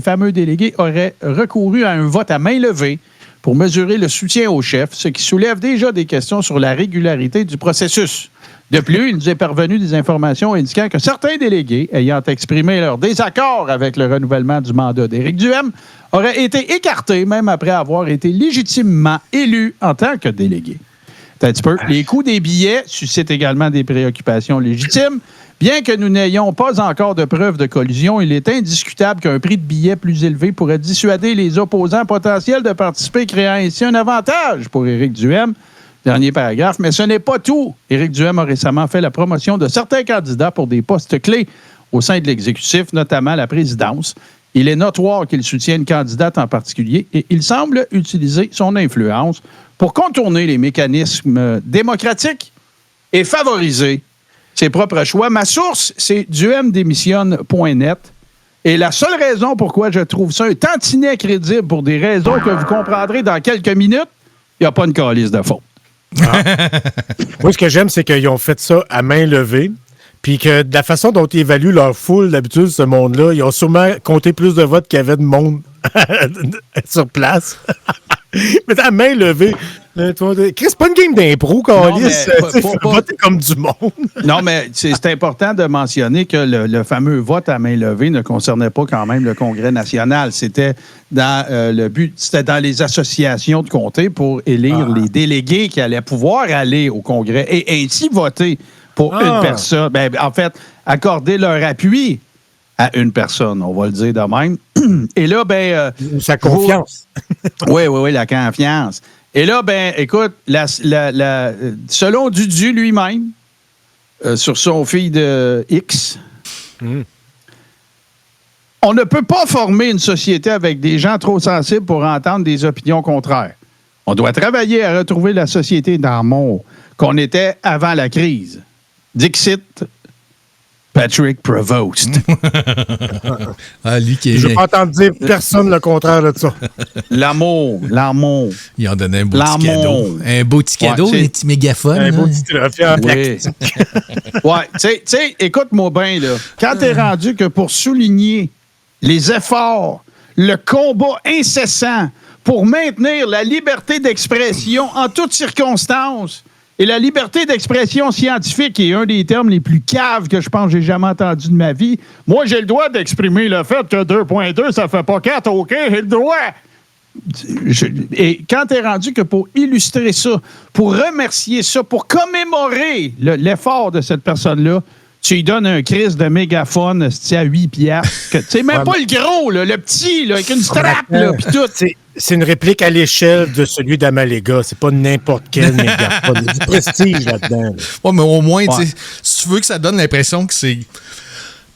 fameux délégués auraient recouru à un vote à main levée pour mesurer le soutien au chef, ce qui soulève déjà des questions sur la régularité du processus. De plus, il nous est parvenu des informations indiquant que certains délégués, ayant exprimé leur désaccord avec le renouvellement du mandat d'Éric Duhem, auraient été écartés même après avoir été légitimement élus en tant que délégués. Un petit peu. Les coûts des billets suscitent également des préoccupations légitimes. Bien que nous n'ayons pas encore de preuves de collusion, il est indiscutable qu'un prix de billet plus élevé pourrait dissuader les opposants potentiels de participer, créant ainsi un avantage pour Éric Duhem. Dernier paragraphe, mais ce n'est pas tout. Éric Duhem a récemment fait la promotion de certains candidats pour des postes clés au sein de l'exécutif, notamment la présidence. Il est notoire qu'il soutient une candidate en particulier et il semble utiliser son influence pour contourner les mécanismes démocratiques et favoriser ses propres choix. Ma source, c'est duhemdémissionne.net. Et la seule raison pourquoi je trouve ça un tantinet crédible, pour des raisons que vous comprendrez dans quelques minutes, il n'y a pas une calice de faute. Ah. Moi, ce que j'aime, c'est qu'ils ont fait ça à main levée. Puis que de la façon dont ils évaluent leur foule, d'habitude, ce monde-là, ils ont sûrement compté plus de votes qu'il y avait de monde sur place. Mais à main levée. Chris, c'est pas une game d'impro, Carlis. Voter comme du monde. Non, mais c'est important de mentionner que le fameux vote à main levée ne concernait pas quand même le Congrès national. C'était dans le but, c'était dans les associations de comté pour élire les délégués qui allaient pouvoir aller au Congrès et ainsi voter pour une personne. Ben, en fait, accorder leur appui à une personne, on va le dire de même. Et là, ben... sa confiance. Oui, la confiance. Et là, ben, écoute, selon Dudu lui-même, sur son fil de X, on ne peut pas former une société avec des gens trop sensibles pour entendre des opinions contraires. On doit travailler à retrouver la société d'amour qu'on était avant la crise. Dixit, Patrick Provost. Lui qui est... Je ne veux pas entendre dire personne le contraire de ça. L'amour. Il en donnait un beau petit cadeau. Un beau petit cadeau, un petit mégaphone. Un beau petit trophée en plastique. Ouais, tu sais, écoute-moi bien, là. Quand t'es rendu que pour souligner les efforts, le combat incessant pour maintenir la liberté d'expression en toutes circonstances, et la liberté d'expression scientifique est un des termes les plus caves que je pense que j'ai jamais entendu de ma vie. Moi, j'ai le droit d'exprimer le fait que 2.2, ça fait pas 4, OK? J'ai le droit. Et quand tu es rendu que pour illustrer ça, pour remercier ça, pour commémorer l'effort de cette personne-là, tu lui donnes un crise de mégaphone à 8 piastres. C'est même pas le gros, là, le petit, là, avec une strap, là, puis tout. C'est une réplique à l'échelle de celui d'Amalega. C'est pas n'importe quel mégaphone. Il y a du prestige là-dedans. Là. Ouais, mais au moins, si tu veux que ça donne l'impression que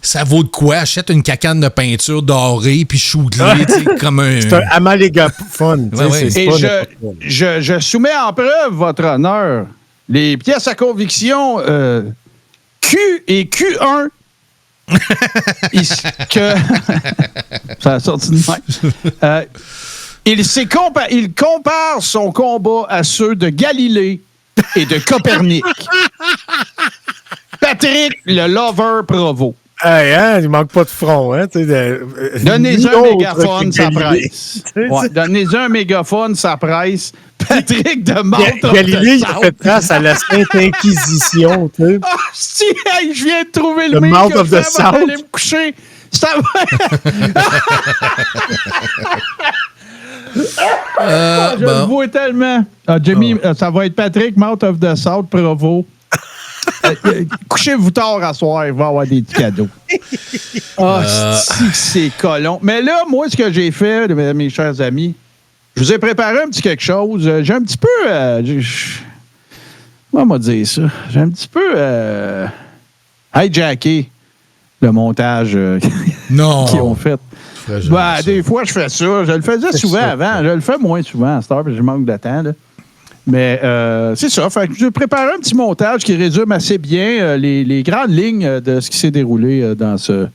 ça vaut de quoi, achète une cacane de peinture dorée puis shoot-les, comme un... C'est un Amalega-phone. Et je soumets en preuve, votre honneur, les pièces à conviction Q et Q1 ça a sorti de même. Il compare son combat à ceux de Galilée et de Copernic. Patrick, le lover Provo. Hey, hein, il manque pas de front. Hein, donnez-y un mégaphone, ça presse. Ouais, donnez-y un mégaphone, ça presse. Patrick de Mount of Galilée, the il a fait face à la Sainte Inquisition. Tu sais. Ah, si, hey, je viens de trouver le Mount of the South. Aller me coucher. Ça je le vois tellement. Jimmy, ça va être Patrick, Mount of the South, Provo. Couchez-vous tard à soir, il va y avoir des petits cadeaux. C'est colon. Mais là, moi, ce que j'ai fait, mes chers amis, je vous ai préparé un petit quelque chose. J'ai un petit peu... comment on va dire ça? J'ai un petit peu hijacké le montage qu'ils ont fait. Des fois, je fais ça. Je le faisais souvent avant. Je le fais moins souvent à cette heure, parce que je manque de temps. Là. Mais c'est ça. Fait que j'ai préparé un petit montage qui résume assez bien les grandes lignes de ce qui s'est déroulé dans ce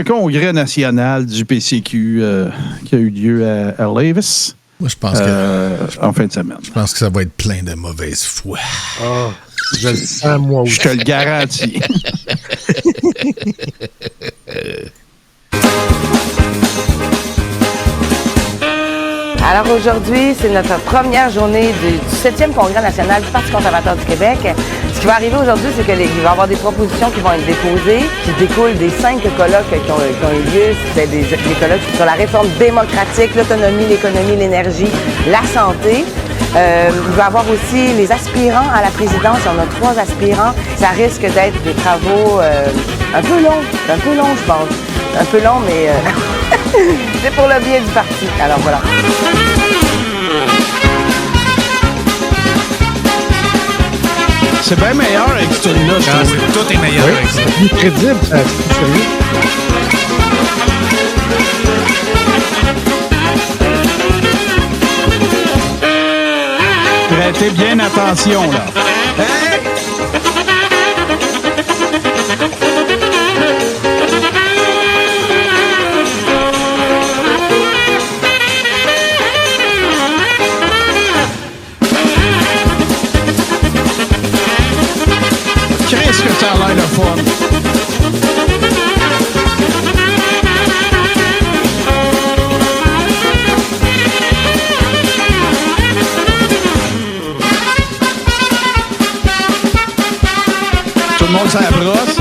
congrès national du PCQ qui a eu lieu à Levis. Moi, je pense en fin de semaine. Je pense que ça va être plein de mauvaise foi. Oh, je le sens, moi aussi. Je te le garantis. Alors aujourd'hui, c'est notre première journée du 7e Congrès national du Parti conservateur du Québec. Ce qui va arriver aujourd'hui, c'est qu'il va y avoir des propositions qui vont être déposées, qui découlent des 5 colloques qui ont eu lieu. C'était des colloques sur la réforme démocratique, l'autonomie, l'économie, l'énergie, la santé. Il va y avoir aussi les aspirants à la présidence. On a 3 aspirants. Ça risque d'être des travaux un peu longs, je pense. Un peu long, mais c'est pour le bien du parti. Alors voilà. C'est bien meilleur avec ce tune-là. Tout est meilleur avec ça. C'est plus crédible, c'est plus sérieux. Prêtez bien attention, là. Hey! Qu'est-ce que ça a l'air de fun? Tout le monde s'en brosse.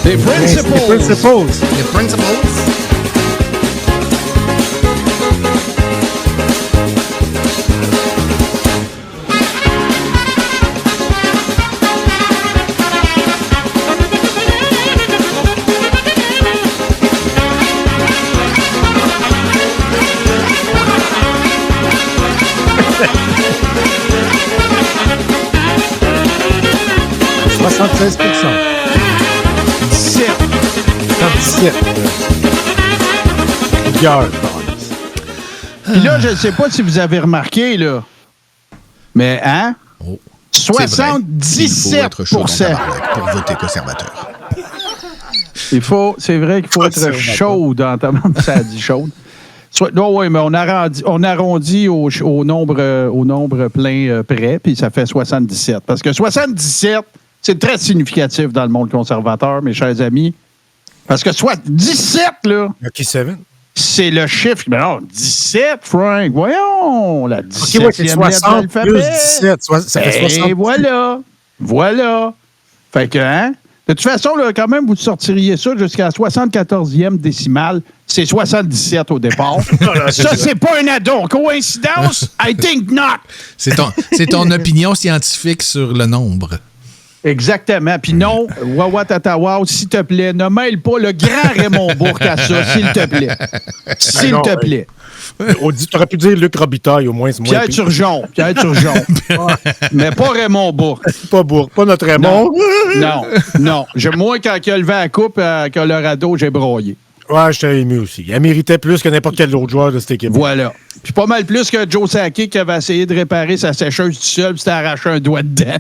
The principles. The principles. Puis là, je ne sais pas si vous avez remarqué, là, mais hein? Oh, 77 pour voter conservateur. C'est vrai qu'il faut être chaud dans ta main, ça a dit chaude. Non, oui, mais on arrondit au nombre plein près, puis ça fait 77. Parce que 77, c'est très significatif dans le monde conservateur, mes chers amis. Parce que 17, là... Lucky 7. C'est le chiffre. Mais non, 17, Frank. Voyons, la 17e lettre de l'alphabet. Plus 17, ça fait 60. Et voilà. Fait que, hein? De toute façon, là, quand même, vous sortiriez ça jusqu'à la 74e décimale. C'est 77 au départ. Ça, c'est pas un addon. Coïncidence? I think not. C'est ton opinion scientifique sur le nombre. Exactement. Puis non, Wawa s'il te plaît, ne mêle pas le grand Raymond Bourque à ça, s'il te plaît. S'il te plaît. Tu aurais pu dire Luc Robitaille, au moins. Pierre Turgeon. Mais pas Raymond Bourque. Pas Bourque, pas notre Raymond. Non. Moi, quand il a levé la coupe à Colorado, j'ai broyé. Ouais, je t'ai ému aussi. Il méritait plus que n'importe quel autre joueur de cette équipe. Voilà. Puis pas mal plus que Joe Sakic qui avait essayé de réparer sa sécheuse tout seul puis s'était arraché un doigt dedans.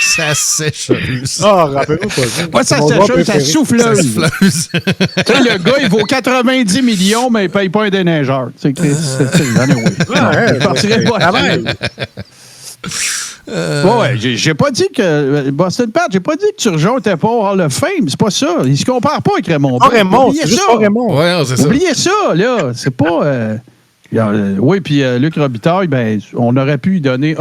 Sa sécheuse. Rappelle-moi pas ça. Pas sa sécheuse, sa souffleuse. Le gars, il vaut 90 millions, mais il paye pas un déneigeur. Tu sais, Chris. J'ai pas dit que Boston Pat, j'ai pas dit que Turgeon était pas au Hall of Fame. C'est pas ça. Il se compare pas avec Raymond. Pas Raymond, c'est juste pas Raymond. Ouais, c'est ça. Oubliez ça, là. C'est pas... oui, puis Luc Robitaille, ben, on aurait pu lui donner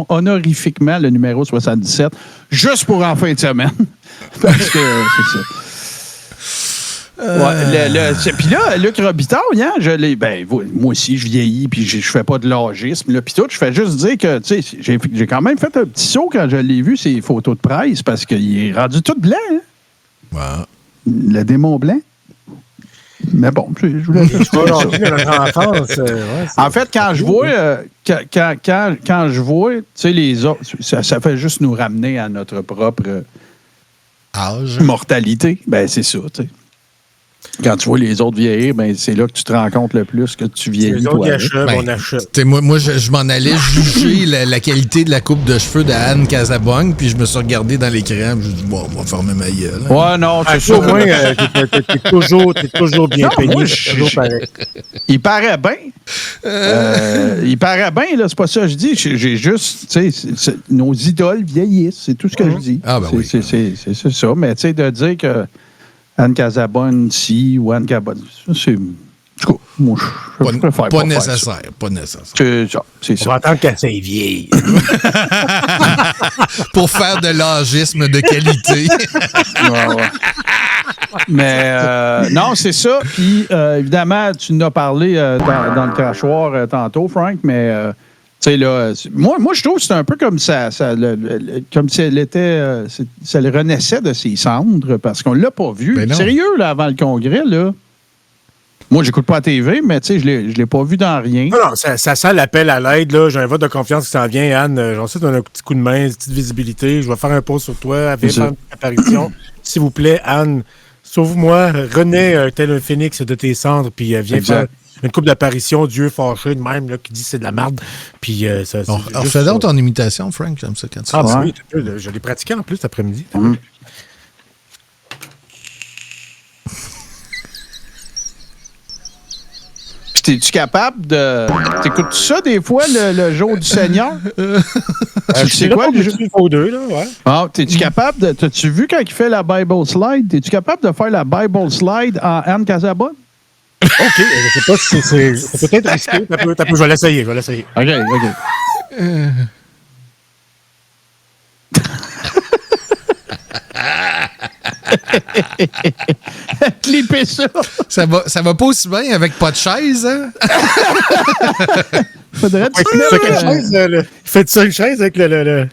honorifiquement le numéro 77, juste pour en fin de semaine. Parce que c'est ça. Puis là, Luc Robitaille, hein, moi aussi, je vieillis, puis je fais pas de l'âgisme. Puis tout, je fais juste dire que, tu sais, j'ai quand même fait un petit saut quand je l'ai vu, ces photos de presse, parce qu'il est rendu tout blanc. Hein? Wow. Le démon blanc. Mais bon, je voulais dire ça. En fait, quand je vois, quand je vois, tu sais, les autres, ça fait juste nous ramener à notre propre âge, mortalité. Ben, c'est ça, tu sais. Quand tu vois les autres vieillir, ben, c'est là que tu te rends compte le plus que tu vieillis. Les autres achèvent, on achète. Moi, je m'en allais juger la qualité de la coupe de cheveux d'Anne Casabonne, puis je me suis regardé dans l'écran, je me suis dit, bon, on va fermer ma gueule. Hein. Ouais, non, c'est ça. Au moins, t'es toujours bien payé. Moi, il paraît bien. Il paraît bien, là, c'est pas ça que je dis. J'ai juste, tu sais, nos idoles vieillissent, c'est tout ce que je dis. Ah, ben oui. C'est ça, mais tu sais, de dire que Anne Casabonne, si, ou Anne Casabonne, c'est... Moi, je préfère pas nécessaire. Pas nécessaire. C'est ça. On va attendre qu'elle soit vieille. Pour faire de l'âgisme de qualité. Ouais. Mais non, c'est ça. Puis, évidemment, tu nous as parlé dans le crachoir tantôt, Frank, mais... tu sais, là, moi, je trouve que c'est un peu comme comme si elle était. Ça le renaissait de ses cendres, parce qu'on l'a pas vu. Sérieux, là, avant le congrès, là. Moi, j'écoute pas la TV, mais tu sais, je l'ai pas vu dans rien. Non, ça sent l'appel à l'aide, là. J'ai un vote de confiance qui s'en vient, Anne. J'en sais, tu as un petit coup de main, une petite visibilité. Je vais faire un pause sur toi. Viens faire une apparition. S'il vous plaît, Anne, sauve-moi. Renais tel un phénix de tes cendres, puis viens faire une couple d'apparitions, Dieu fâché de même, là, qui dit c'est de la merde. Puis ça. Alors, fais donc ton imitation, Frank, j'aime ça quand tu fais. Oui, je l'ai pratiqué en plus cet après-midi. T'es-tu capable de... T'écoutes ça des fois, le jour du Seigneur? Tu sais quoi, le jeu? Au 2, là, ouais. Ah, t'es-tu capable de... T'as-tu vu quand il fait la Bible Slide? T'es-tu capable de faire la Bible Slide en Anne Casabonne? OK, je sais pas si c'est peut-être risqué. Je vais l'essayer, OK. Clipper ça. Ça va pas aussi bien avec pas de chaise, hein? Faudrait-tu Fais-tu ça une chaise avec le...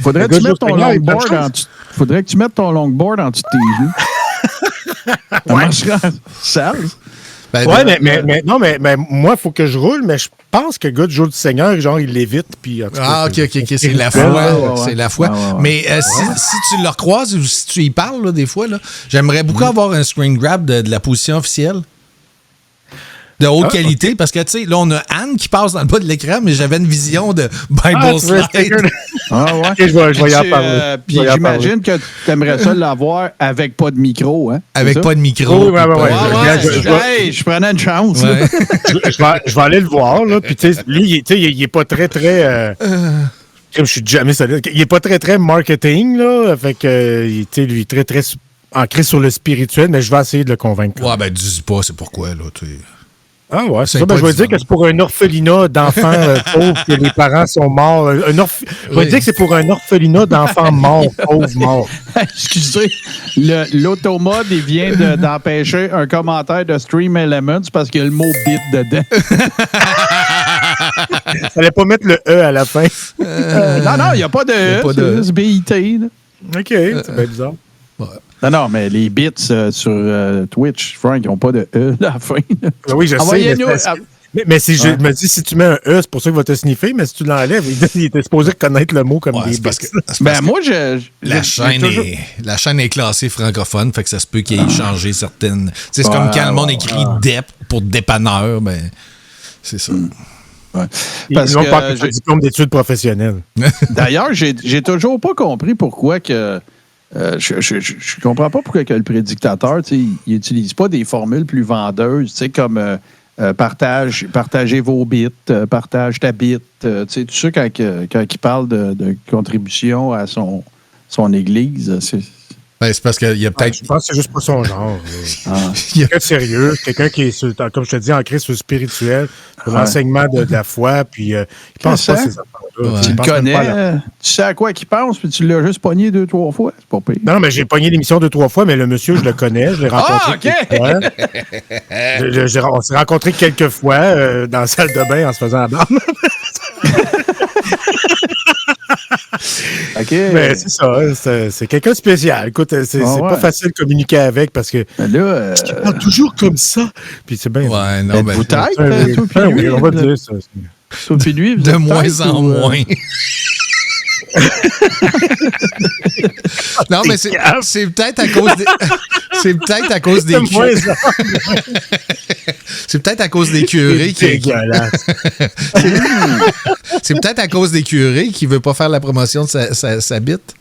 Faudrait que tu mettes ton longboard en dessous. Faudrait que tu mettes ton longboard en dessous de tes genoux. Ça marchera sale. Ouais, mais moi, il faut que je roule, mais je pense que le gars du jour du Seigneur, genre, il l'évite. Puis, OK. C'est la foi. C'est la foi. Mais si tu le recroises ou si tu y parles, là, des fois, là, j'aimerais beaucoup avoir un screen grab de la position officielle. de haute qualité, parce que, tu sais, là, on a Anne qui passe dans le bas de l'écran, mais j'avais une vision de Bible Slide. Ah ouais? Okay, je vais y en parler. Puis j'imagine que tu aimerais ça l'avoir avec pas de micro, hein? Avec pas de micro. Oui, je prenais une chance. Ouais. Je vais aller le voir, là. Puis, tu sais, lui, il est pas très... Je suis jamais solide. Il est pas très marketing, là. Fait que, tu sais, lui, très ancré sur le spirituel, mais je vais essayer de le convaincre. Ouais, ben, dis pas, c'est pourquoi, là, tu sais. Ah ouais, c'est ça. Ben, je vais dire que c'est pour un orphelinat d'enfants pauvres que les parents sont morts. Je vais dire que c'est pour un orphelinat d'enfants morts, pauvres morts. Excusez, l'automode, il vient d'empêcher un commentaire de Stream Elements parce qu'il y a le mot bit dedans. Fallait pas mettre le E à la fin. Non, il n'y a pas de E, c'est juste BIT. Là. OK, c'est bien bizarre. Ouais. Non, mais les bits sur Twitch, Frank, ils n'ont pas de E à la fin. Oui, je sais. Mais si je me dis, si tu mets un E, c'est pour ça qu'il va te sniffer, mais si tu l'enlèves, il était supposé reconnaître le mot comme des bits. La chaîne est classée francophone, fait que ça se peut qu'il ait changé certaines... C'est comme quand le monde écrit DEP pour dépanneur, ben c'est ça. Ouais. Ils n'ont pas un diplôme d'études professionnelles. D'ailleurs, j'ai toujours pas compris pourquoi que... je comprends pas pourquoi que le prédictateur, il n'utilise pas des formules plus vendeuses, comme partagez vos bits, partage ta bit. Tout ça, quand il parle de contribution à son église, c'est parce qu'il y a peut-être... Je pense que c'est juste pas son genre. Quelqu'un de sérieux, quelqu'un qui est, comme je te dis, ancré sur le spirituel, pour l'enseignement de la foi, puis il pense pas à ces affaires-là. Tu le connais, tu sais à quoi qu'il pense, puis tu l'as juste pogné 2-3 fois. C'est pas pire. Non, mais j'ai pogné l'émission 2-3 fois, mais le monsieur, je le connais, je l'ai rencontré quelques fois. On s'est rencontrés quelques fois dans la salle de bain en se faisant la barbe. Mais c'est ça, c'est quelqu'un de spécial. Écoute, c'est pas facile de communiquer avec parce que il parle toujours comme ça. Puis c'est bien. Ouais, non, ben, oui, on va dire ça. Puis lui, de moins en moins. Non, mais c'est peut-être à cause des... C'est peut-être à cause des curés. C'est peut-être à cause des curés qui... C'est peut-être à cause des curés qui ne veut pas faire la promotion de sa bite.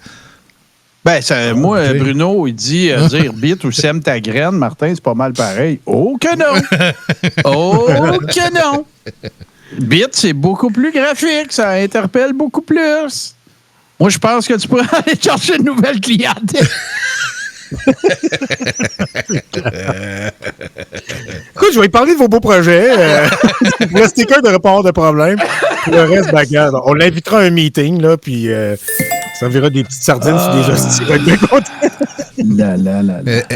Moi, Bruno, il dit dire bite ou sème ta graine, Martin, c'est pas mal pareil. Oh que non! Oh que non! Bite, c'est beaucoup plus graphique, ça interpelle beaucoup plus. Moi, je pense que tu pourrais aller chercher une nouvelle clientèle. Écoute, je vais lui parler de vos beaux projets. Le sticker de report de problème. Pour le reste, regarde, on l'invitera à un meeting, là, puis ça enverra des petites sardines sur des hosties. Il va être bien content.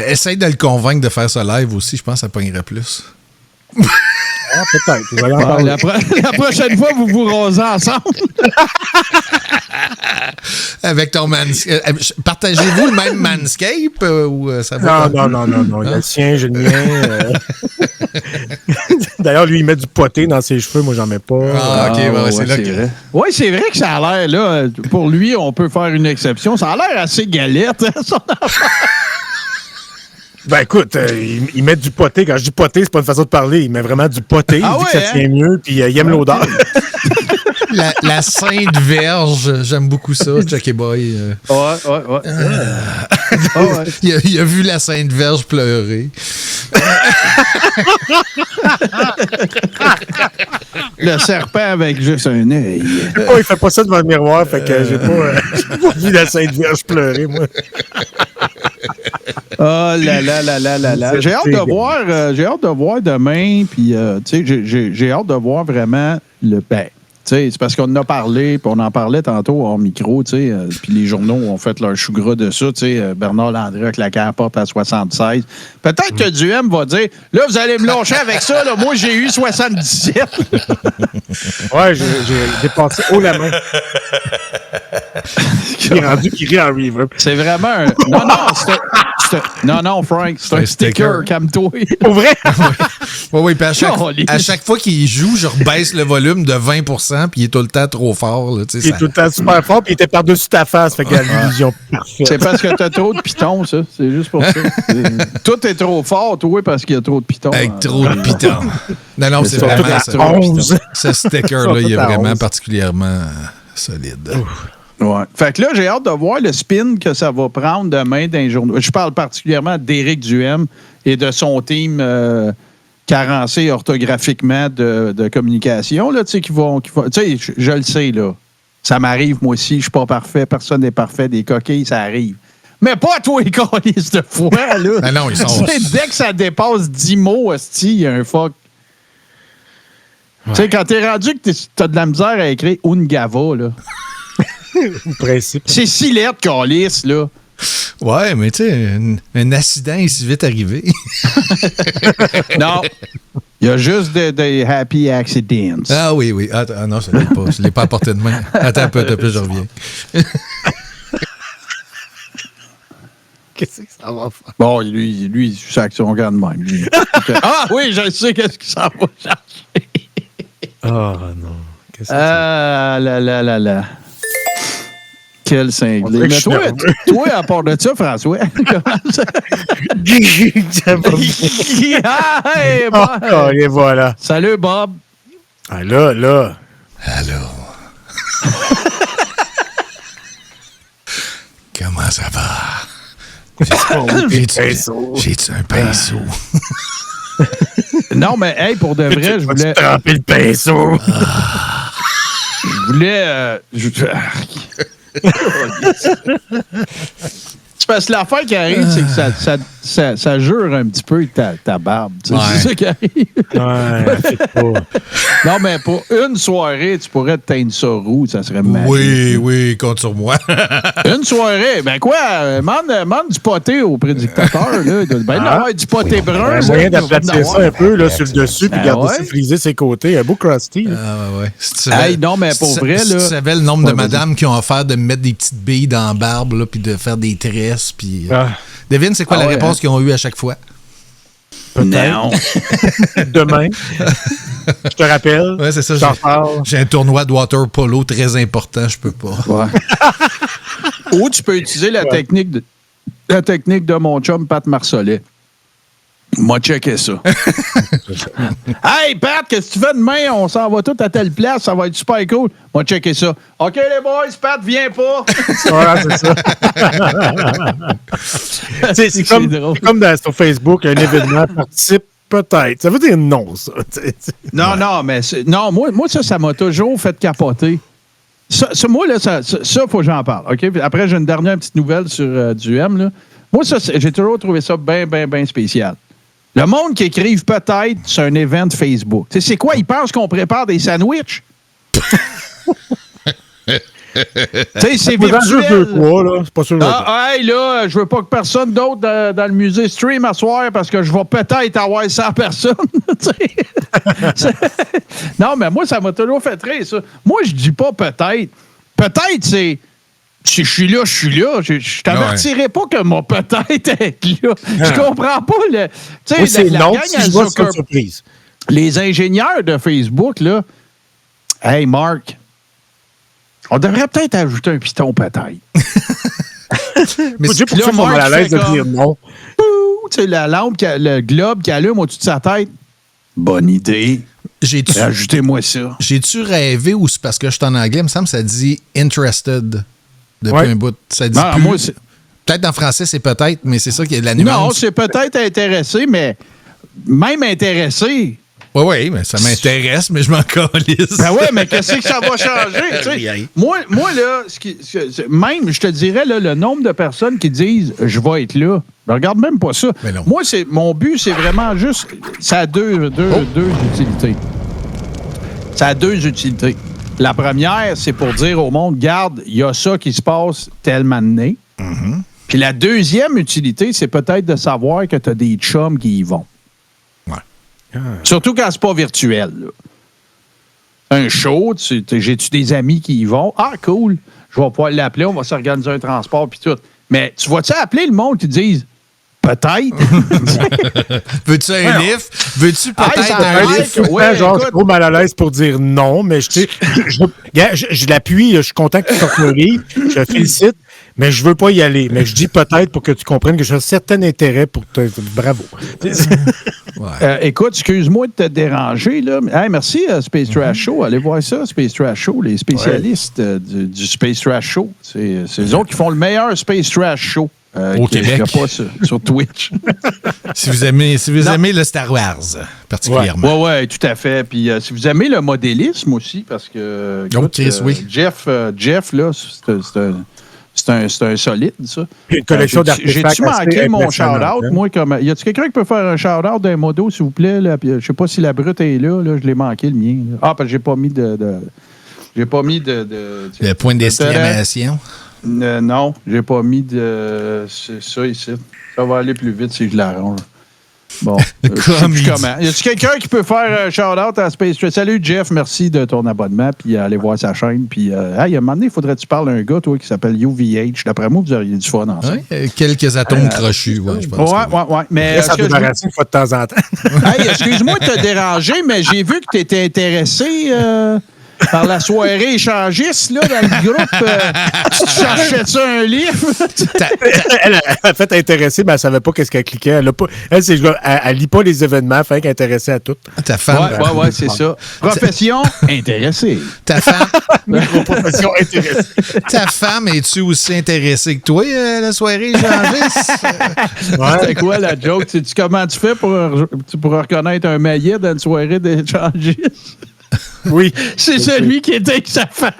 Essaye de le convaincre de faire ça live aussi. Je pense que ça pognerait plus. Ah, peut-être. Je vais en parler. La prochaine fois, vous rasez ensemble. Avec ton partagez-vous le même Manscape ou ça va? Non. Il y a le sien, j'ai le mien. D'ailleurs, lui, il met du poté dans ses cheveux. Moi, j'en mets pas. Ah, OK. C'est là que... Oui, c'est vrai que ça a l'air, là. Pour lui, on peut faire une exception. Ça a l'air assez galette, son affaire. Ben écoute, il met du poté. Quand je dis poté, c'est pas une façon de parler. Il met vraiment du poté. Il dit que ça tient mieux, puis il aime l'odeur. La Sainte Vierge, j'aime beaucoup ça, Chucky Boy. Ouais. Il a vu la Sainte Vierge pleurer. Le serpent avec juste un œil. Il fait pas ça devant le miroir, fait que j'ai pas vu la Sainte Vierge pleurer, moi. Oh là là. J'ai hâte de voir demain, puis j'ai hâte de voir vraiment le pain. C'est parce qu'on en a parlé, puis on en parlait tantôt en micro, puis les journaux ont fait leur chou gras de ça. Bernard Landry a claqué la porte à 76. Peut-être que Duhem va dire, là, vous allez me lâcher avec ça, là, moi, j'ai eu 77. Ouais, j'ai dépassé haut la main. Il est rendu qu'il rit en reverb. C'est vraiment un... Non, Non, Frank, c'est un sticker, calme-toi. Pour vrai? Oui, puis à chaque fois qu'il joue, je rebaisse le volume de 20%, puis il est tout le temps trop fort. Là, il est tout le temps super fort, puis il était par-dessus ta face, fait qu'il y a l'illusion parfaite. C'est parce que t'as trop de pitons, ça. C'est juste pour ça. Tout est trop fort, toi, parce qu'il y a trop de pitons. Avec trop de pitons. Non, c'est vraiment ça. Ce sticker-là, il est vraiment particulièrement solide. Ouais. Fait que là, j'ai hâte de voir le spin que ça va prendre demain dans les journaux. Je parle particulièrement d'Éric Duhem et de son team carencé orthographiquement de communication, là, tu sais, qui vont tu sais, je le sais, là. Ça m'arrive, moi aussi, je suis pas parfait, personne n'est parfait, des coquilles, ça arrive. Mais pas à toi, les colis de fois, là. Non, ils sont... Dès que ça dépasse 10 mots, hostie, il y a un fuck. Ouais. Tu sais, quand t'es rendu que t'as de la misère à écrire Ungava, là. Principe. C'est si laid, Calis, là. Ouais, mais tu sais, un accident est si vite arrivé. Non. Il y a juste des happy accidents. Ah oui. Ah non, je ne l'ai pas à portée de main. Attends un peu, je reviens. Qu'est-ce que ça va faire? Bon, lui c'est action grande même. Ah oui, je sais qu'est-ce que ça va chercher. Oh non. Qu'est-ce que là. Quel cinglé. Mais toi, à part de ça, François, comment ça? Hey, Bob. Et voilà. Salut, Bob. Ah, là. Allô. Comment ça va? J'ai-tu un pinceau? Non, mais hey, pour de vrai, je voulais... tremper le pinceau. Je voulais... C'est parce que l'affaire qui arrive, c'est que ça jure un petit peu ta barbe. Ouais. C'est ça qui arrive. Ouais, non, mais pour une soirée, tu pourrais te teindre ça roux, ça serait magique. Oui, compte sur moi. Une soirée, ben quoi, demande du poté au prédictateur. Là. Il doit avoir du poté brun. Il y a moyen d'aplatir ça un peu là, sur le dessus puis garder ça friser ses côtés. Un beau crusty. Ouais. Si hey, non, mais pour vrai, si là... tu savais le nombre de madames qui ont offert de mettre des petites billes dans la barbe puis de faire des tresses. Puis, devine, c'est quoi la réponse qu'ils ont eue à chaque fois? Non. Demain. Je te rappelle. Ouais, c'est ça. J'ai un tournoi de water polo très important, je peux pas. Ouais. Ou tu peux utiliser la technique de mon chum Pat Marcelet. M'a checké ça. Hey, Pat, qu'est-ce que tu fais demain? On s'en va tous à telle place, ça va être super cool. M'a checké ça. OK, les boys, Pat, viens pas. Voilà, c'est ça. c'est comme sur Facebook, un événement participe peut-être. Ça veut dire non, ça. Non, mais moi, ça m'a toujours fait capoter. Ça, moi, là, ça, faut que j'en parle. OK? Puis après, j'ai une dernière petite nouvelle sur Duhem. Là. Moi, ça, j'ai toujours trouvé ça bien spécial. Le monde qui écrive peut-être sur un événement Facebook. T'sais, c'est quoi? Ils pensent qu'on prépare des sandwichs? C'est virtuel. Je veux quoi, là? C'est pas sûr. Hey, là, je veux pas que personne d'autre dans le musée stream à soir parce que je vais peut-être avoir 100 personnes. Non, mais moi, ça m'a toujours fait rire, ça. Moi, je dis pas peut-être. Peut-être, c'est... Si je suis là, je suis là. Je t'avertirai pas que mon peut-être être là. Je comprends pas le... Oui, c'est long si je vois cette surprise. Les ingénieurs de Facebook, là... Hey, Marc... On devrait peut-être ajouter un piton, peut-être. Mais c'est pour ça qu'on est à l'aise de dire non. Tu sais, la lampe, le globe qui allume au-dessus de sa tête. Bonne idée. Ajoutez-moi ça. J'ai-tu rêvé ou c'est parce que je suis en anglais? Il me semble que ça dit « interested » depuis un bout. Ça dit plus... Moi, peut-être en français, c'est peut-être, mais c'est ça qui est la nuance. Non, c'est peut-être intéressé, mais même intéressé... Oui, mais ça m'intéresse, mais je m'en calisse. Ben oui, mais qu'est-ce que ça va changer? Moi, là, même, je te dirais, là, le nombre de personnes qui disent « je vais être là », je regarde même pas ça. Moi, mon but, c'est vraiment juste... Ça a deux utilités. Ça a deux utilités. La première, c'est pour dire au monde, garde, il y a ça qui se passe tellement de nez. Mm-hmm. Puis la deuxième utilité, c'est peut-être de savoir que tu as des chums qui y vont. Surtout quand c'est pas virtuel. Là. Un show, j'ai-tu des amis qui y vont? Ah, cool. Je vais pouvoir l'appeler, on va s'organiser un transport puis tout. Mais tu vas-tu appeler le monde qui disent Peut-être. Veux-tu un livre? Veux-tu peut-être un livre? Ouais, genre, je suis trop mal à l'aise pour dire non, mais je l'appuie, je suis content que tu sortes le livre, je le félicite, mais je veux pas y aller. Mais je dis peut-être pour que tu comprennes que j'ai un certain intérêt pour te... Bravo. Écoute, excuse-moi de te déranger, là. Hey, merci, Space Trash Show. Allez voir ça, Space Trash Show, les spécialistes du Space Trash Show. C'est eux autres qui font le meilleur Space Trash Show. Au Québec. Pas sur Twitch. si vous aimez le Star Wars, particulièrement. Oui, tout à fait. Puis si vous aimez le modélisme aussi, parce que écoute, Jeff, là, c'est un solide, ça. Une collection d'artefacts. J'ai-tu manqué mon shout-out, moi? Y a-tu quelqu'un qui peut faire un shout-out d'un modo, s'il vous plaît? Là? Puis, je sais pas si la brute est là. Je l'ai manqué, le mien. Là. Ah, parce que j'ai pas mis j'ai pas mis de le point d'exclamation. Non, j'ai pas mis de... C'est ça ici. Ça va aller plus vite si je l'arrange. Bon, je sais plus comment. Y a-t-il quelqu'un qui peut faire un shout-out à Space Trash? Salut Jeff, merci de ton abonnement, puis allez voir sa chaîne. Puis, à un moment donné, il faudrait que tu parles à un gars, toi, qui s'appelle UVH. D'après moi, vous auriez du fun ensemble. Quelques atomes crochus, je pense. Ouais. Mais ça débarrasse une fois de temps en temps. Hey, excuse-moi de te déranger, mais j'ai vu que tu étais intéressé... par la soirée échangiste, là, dans le groupe. Tu cherchais-tu un livre? Elle a fait intéressée, mais elle ne savait pas qu'est-ce qu'elle cliquait. Elle lit pas les événements, fait qu'elle est intéressée à tout. Ta femme. Ouais, c'est ça. Profession intéressée. Ta femme. Profession intéressée. Ta femme, es-tu aussi intéressée que toi, la soirée échangiste? C'est quoi la joke? Sais-tu comment tu fais pour reconnaître un maillet dans une soirée d'échangiste? Oui. C'est celui qui était avec sa femme.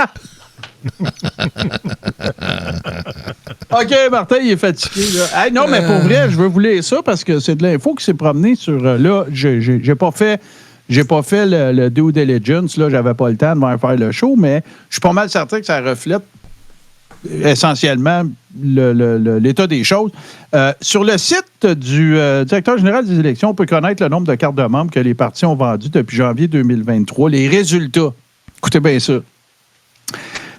OK, Martin, il est fatigué. Là. Hey, non, mais pour vrai, je veux vous lire ça parce que c'est de l'info qui s'est promené sur... là, j'ai pas fait le due diligence. Là, j'avais pas le temps de faire le show, mais je suis pas mal certain que ça reflète essentiellement l'état des choses. Sur le site du directeur général des élections, on peut connaître le nombre de cartes de membres que les partis ont vendues depuis janvier 2023. Les résultats, écoutez bien ça.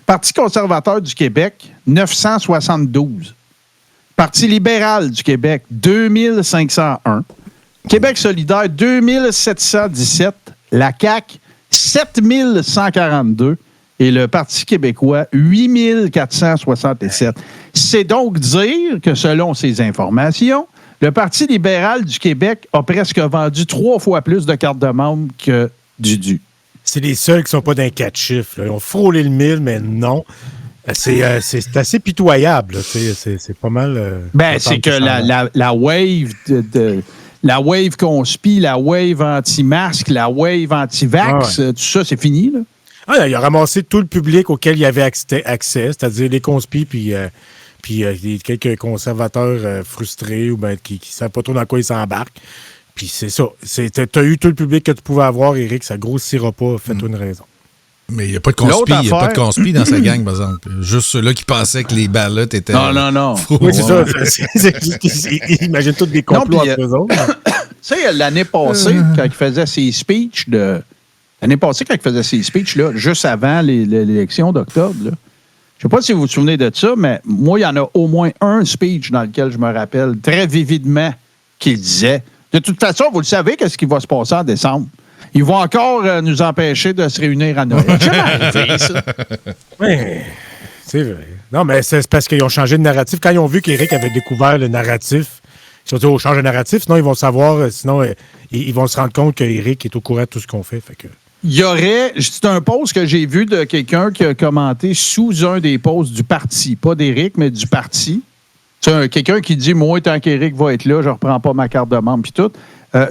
Parti conservateur du Québec, 972. Parti libéral du Québec, 2501. Québec solidaire, 2717. La CAQ, 7142. Et le Parti québécois, 8467. C'est donc dire que, selon ces informations, le Parti libéral du Québec a presque vendu 3 fois plus de cartes de membres que Dudu. C'est les seuls qui ne sont pas d'un 4 chiffres. Là. Ils ont frôlé le 1000, mais non. C'est assez pitoyable. C'est pas mal... c'est que la wave la wave conspi, la wave anti-masque, la wave anti-vax, tout ça, c'est fini, là. Ah, il a ramassé tout le public auquel il avait accès, c'est-à-dire les conspis, puis quelques conservateurs frustrés ou qui ne savent pas trop dans quoi ils s'embarquent. Puis c'est ça. Tu as eu tout le public que tu pouvais avoir, Éric. Ça grossira pas. Fais-toi une raison. Mais il n'y a pas de conspi dans sa gang, par exemple. Juste ceux-là qui pensaient que les ballots étaient... Non. Oui, c'est ça. Imagine tous des complots entre eux autres. Tu sais, l'année passée, quand il faisait ses speeches là, juste avant l'élection d'octobre, là, je ne sais pas si vous vous souvenez de ça, mais moi, il y en a au moins un speech dans lequel je me rappelle très vividement qu'il disait « De toute façon, vous le savez, qu'est-ce qui va se passer en décembre? Ils vont encore nous empêcher de se réunir à Noël. » Jamais arrivé, ça. Oui, c'est vrai. Non, mais c'est parce qu'ils ont changé de narratif. Quand ils ont vu qu'Éric avait découvert le narratif, ils se sont dit « Oh, change de narratif, sinon ils vont savoir, sinon ils vont se rendre compte qu'Éric est au courant de tout ce qu'on fait. » Fait que... Il y aurait, c'est un post que j'ai vu de quelqu'un qui a commenté sous un des posts du parti, pas d'Éric, mais du parti. C'est quelqu'un qui dit, moi, tant qu'Éric va être là, je ne reprends pas ma carte de membre puis tout.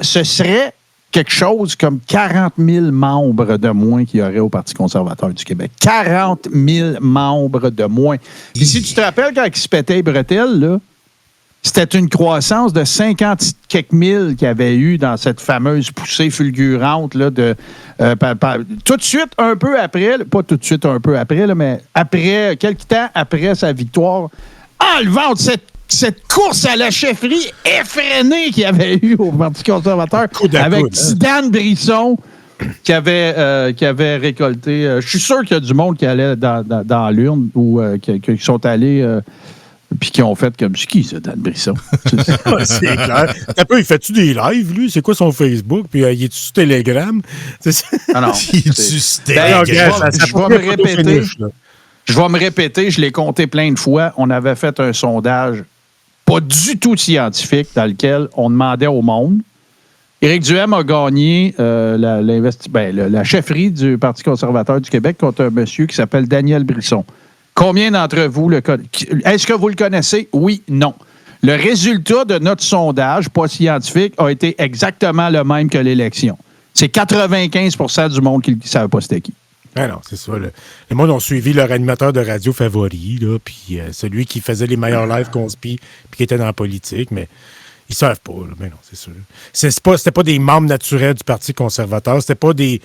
Ce serait quelque chose comme 40 000 membres de moins qu'il y aurait au Parti conservateur du Québec. 40 000 membres de moins. Puis si tu te rappelles, quand il se pétait les bretelles, là, c'était une croissance de 50 quelques mille qu'il y avait eu dans cette fameuse poussée fulgurante là, tout de suite, un peu après, pas tout de suite un peu après, là, mais après, quelques temps après sa victoire, enlevant cette course à la chefferie effrénée qu'il y avait eu au Parti conservateur avec Zidane Brisson qui avait récolté. Je suis sûr qu'il y a du monde qui allait dans l'urne ou qui sont allés... Puis qui ont fait comme c'est qui, ça, Dan Brisson? C'est clair. Il fait-tu des lives, lui? C'est quoi son Facebook? Puis il est-tu sur Telegram? Ah non. Il est-tu sur Telegram? Je vais me répéter, je l'ai compté plein de fois. On avait fait un sondage pas du tout scientifique dans lequel on demandait au monde. Éric Duhem a gagné la chefferie du Parti conservateur du Québec contre un monsieur qui s'appelle Daniel Brisson. Combien d'entre vous le connaissez? Est-ce que vous le connaissez? Oui, non. Le résultat de notre sondage, pas scientifique, a été exactement le même que l'élection. C'est 95% du monde qui ne savait pas c'était qui. Ah non, c'est ça. Les monde ont suivi leur animateur de radio favori, là, puis celui qui faisait les meilleurs lives conspi, puis qui était dans la politique, mais ils ne savent pas. Là, mais non, c'est sûr. C'était pas des membres naturels du Parti conservateur. C'était pas des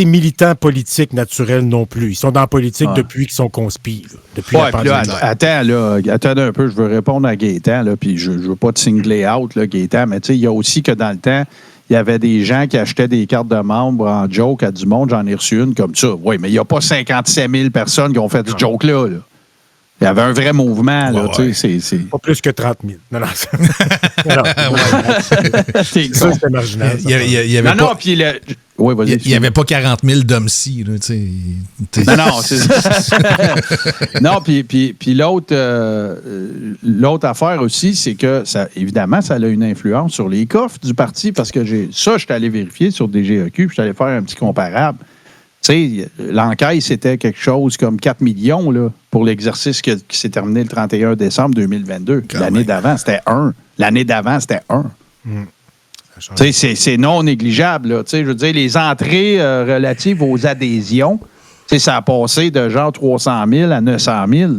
militants politiques naturels non plus. Ils sont dans la politique depuis qu'ils sont conspis. Depuis la pandémie. Attends un peu, je veux répondre à Gaétan, là, puis je veux pas te singler out, là, Gaétan, mais tu sais, il y a aussi que dans le temps, il y avait des gens qui achetaient des cartes de membres en joke à du monde. J'en ai reçu une comme ça. Oui, mais il n'y a pas 57 000 personnes qui ont fait du joke-là. Là. Il y avait un vrai mouvement. Là, c'est... Pas plus que 30 000. Non. Ça, c'était marginal. Il n'y avait pas 40 000 d'hommes-ci. Non, c'est ça. Non, puis l'autre affaire aussi, c'est que, évidemment, ça a une influence sur les coffres du parti, parce que je suis allé vérifier sur DGEQ, puis je suis allé faire un petit comparable. Tu sais, l'enquête, c'était quelque chose comme 4 millions là, pour l'exercice qui s'est terminé le 31 décembre 2022. L'année d'avant, c'était 1. L'année d'avant, c'était 1. Tu sais, c'est non négligeable. Là. Tu sais, je veux dire, les entrées relatives aux adhésions, tu sais, ça a passé de genre 300 000 à 900 000.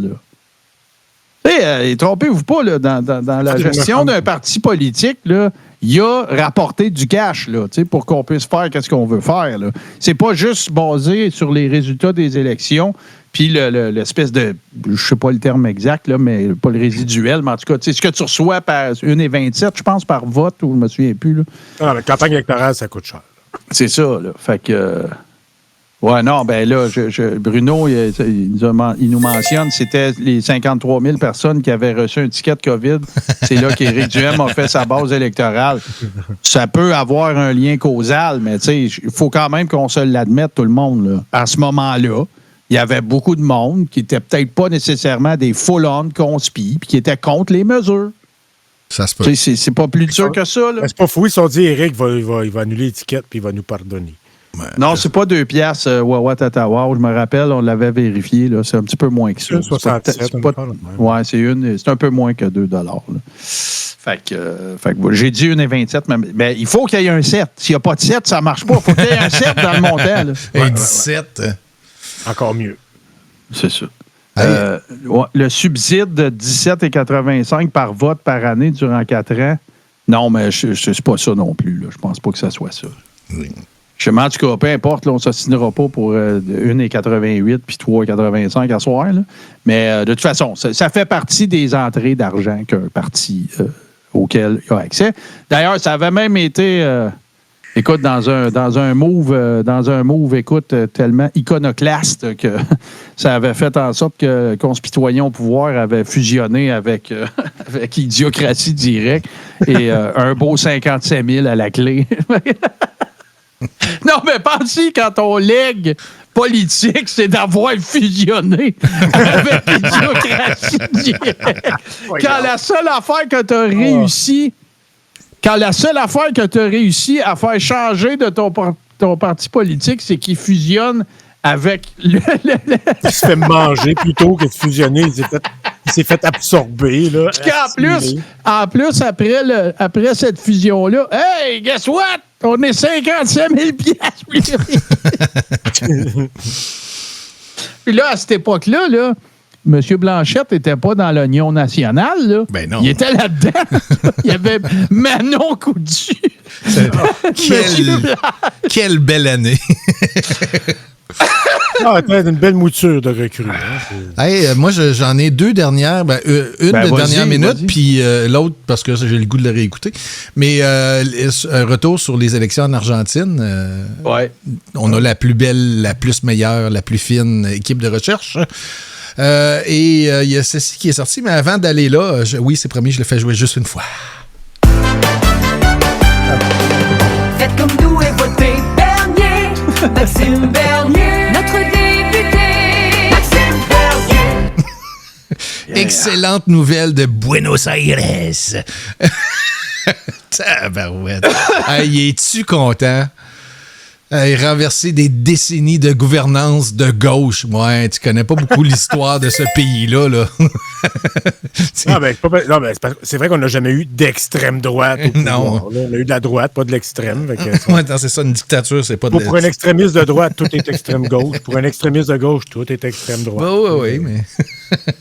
Tu sais, trompez-vous pas, là, dans la gestion d'un parti politique, là, il y a rapporté du cash là, pour qu'on puisse faire ce qu'on veut faire. Là. C'est pas juste basé sur les résultats des élections, puis l'espèce de, je sais pas le terme exact, là, mais pas le résiduel, mais en tout cas, ce que tu reçois par 1,27, je pense, par vote, ou je me souviens plus. Là. Non, la campagne électorale, ça coûte cher. C'est ça, là. Fait que... ouais, non, ben là, Bruno, il nous mentionne, c'était les 53 000 personnes qui avaient reçu un ticket de COVID. C'est là qu'Éric Duhem a fait sa base électorale. Ça peut avoir un lien causal, mais tu sais, il faut quand même qu'on se l'admette, tout le monde. Là. À ce moment-là, il y avait beaucoup de monde qui n'étaient peut-être pas nécessairement des full-on conspis, puis qui étaient contre les mesures. Ça se peut. C'est pas plus dur que ça. Là. C'est pas fou, ils se sont dit, Éric il va annuler l'étiquette, puis il va nous pardonner. Non, c'est pas 2 piastres, Wawa Tatawa. Je me rappelle, on l'avait vérifié. Là, c'est un petit peu moins que ça. 67, c'est un peu moins que 2 $. Là. Fait que j'ai dit 1,27, mais il faut qu'il y ait un 7. S'il n'y a pas de 7, ça ne marche pas. Il faut qu'il y ait un 7 dans le montant. Là. Et 17. Encore mieux. C'est ça. Le subside de 17,85 par vote par année durant 4 ans, non, mais c'est pas ça non plus. Là. Je pense pas que ça soit ça. Oui. En tout cas, peu importe, là, on ne s'assinera pas pour 1,88 puis 3,85 à soir. Là. Mais de toute façon, ça fait partie des entrées d'argent qu'un parti auquel il a accès. D'ailleurs, ça avait même été, écoute, dans un move, écoute, tellement iconoclaste que ça avait fait en sorte que Conspitoyens au pouvoir avait fusionné avec Idiocratie Direct et un beau 57 000 à la clé. Non, mais pensez, quand ton legs politique, c'est d'avoir fusionné avec Idiocratie Directe. Quand la seule affaire que tu as réussi à faire changer de ton parti politique, c'est qu'il fusionne avec Il se fait manger plutôt que de fusionner. Il s'est fait absorber. Là, en plus, après cette fusion-là, hey, guess what? On est 57 000 piastres plus riches. Puis là, à cette époque-là, là, M. Blanchette n'était pas dans l'Union nationale. Là. Ben non. Il était là-dedans. Il y avait Manon Coutu. Quelle belle année. Une belle mouture de recrue. Hey, moi, j'en ai 2 dernières. Une de dernière minute, puis l'autre, parce que j'ai le goût de la réécouter. Mais un retour sur les élections en Argentine. On a la plus belle, la plus meilleure, la plus fine équipe de recherche. Et il y a ceci qui est sorti, mais avant d'aller là, oui, c'est promis, je le fais jouer juste une fois. Faites comme nous et votez Bernier, Maxime Bernier, notre député, Maxime Bernier. Excellente nouvelle de Buenos Aires. Tabarouette. Hey, es-tu content? Renverser des décennies de gouvernance de gauche. Ouais, tu connais pas beaucoup l'histoire de ce pays-là. Là. C'est vrai qu'on n'a jamais eu d'extrême droite. Non. On a eu de la droite, pas de l'extrême. C'est ça, une dictature, c'est pas de Pour un extrémiste de droite, tout est extrême gauche. Pour un extrémiste de gauche, tout est extrême droite. Oui, mais...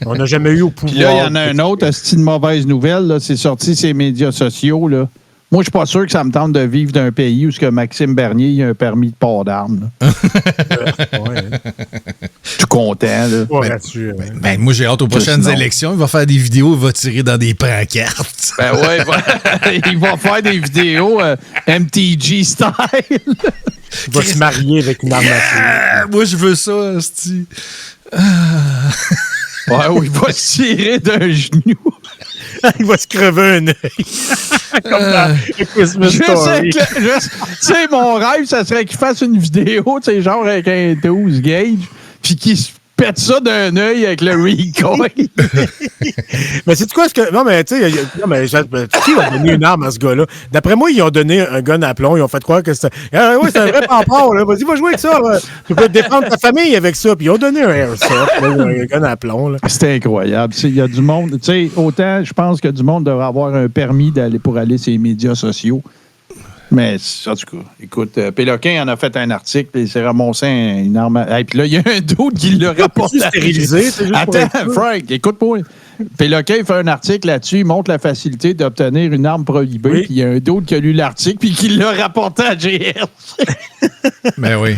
On n'a jamais eu au pouvoir. Puis là, il y en a un autre, c'est une mauvaise nouvelle. Là, c'est sorti ces médias sociaux. Là. Moi, je suis pas sûr que ça me tente de vivre d'un pays où ce que Maxime Bernier il a un permis de port d'armes. Je suis content. Là. Moi, j'ai hâte aux prochaines élections. Il va faire des vidéos, il va tirer dans des pancartes. Ben ouais, il va faire des vidéos MTG style. Il va se marier avec une arme à feu. Moi, je veux ça, hostie. Ouais, il va se tirer d'un genou. Il va se crever un œil. Comme dans Christmas Story. Tu sais, mon rêve, ça serait qu'il fasse une vidéo, tu sais, genre avec un 12 gauge, puis qu'il se pète ça d'un œil avec le recoil. Mais c'est quoi ce que. Non, mais tu sais, qui a donné une arme à ce gars-là? D'après moi, ils ont donné un gun à plomb. Ils ont fait croire que c'était. Oui, c'est un vrai pampard, là. Vas-y, va jouer avec ça. Là. Tu peux défendre ta famille avec ça. Puis ils ont donné un airsoft, un gun à plomb. Là. C'était incroyable. Il y a du monde. Tu sais, autant, je pense que du monde devrait avoir un permis pour aller sur les médias sociaux. Mais, en tout cas, écoute, Péloquin en a fait un article, puis il s'est ramassé une arme. Et puis là, il y a un d'autre qui l'a rapporté. Stérilisé, Attends, Frank, écoute-moi. Péloquin fait un article là-dessus, il montre la facilité d'obtenir une arme prohibée, puis il y a un d'autre qui a lu l'article, puis qui l'a rapporté à GR. Ben oui.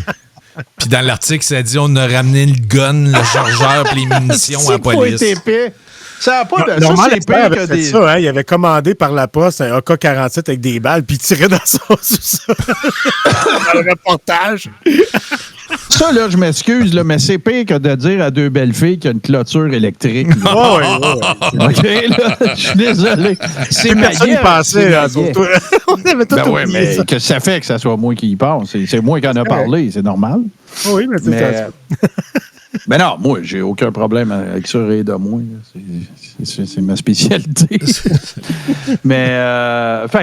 Puis dans l'article, ça dit on a ramené le gun, le chargeur, puis les munitions à la police. Ça n'a pas de Normalement, l'expert avait fait ça, hein? Il avait commandé par la poste un AK-47 avec des balles, puis il tirait dans son sous-sol. Dans le reportage. Ça, là, je m'excuse, là, mais c'est pire que de dire à deux belles filles qu'il y a une clôture électrique. OK, là, je suis désolé. C'est ma personne guerre. pensait à ça. On avait tout oublié mais ça. Que ça fait que ça soit moi qui y pense. C'est moi qui en a parlé, c'est normal. Oui, mais c'est ça. Ben non, moi, j'ai aucun problème avec ça, rire de moi. C'est ma spécialité. Mais,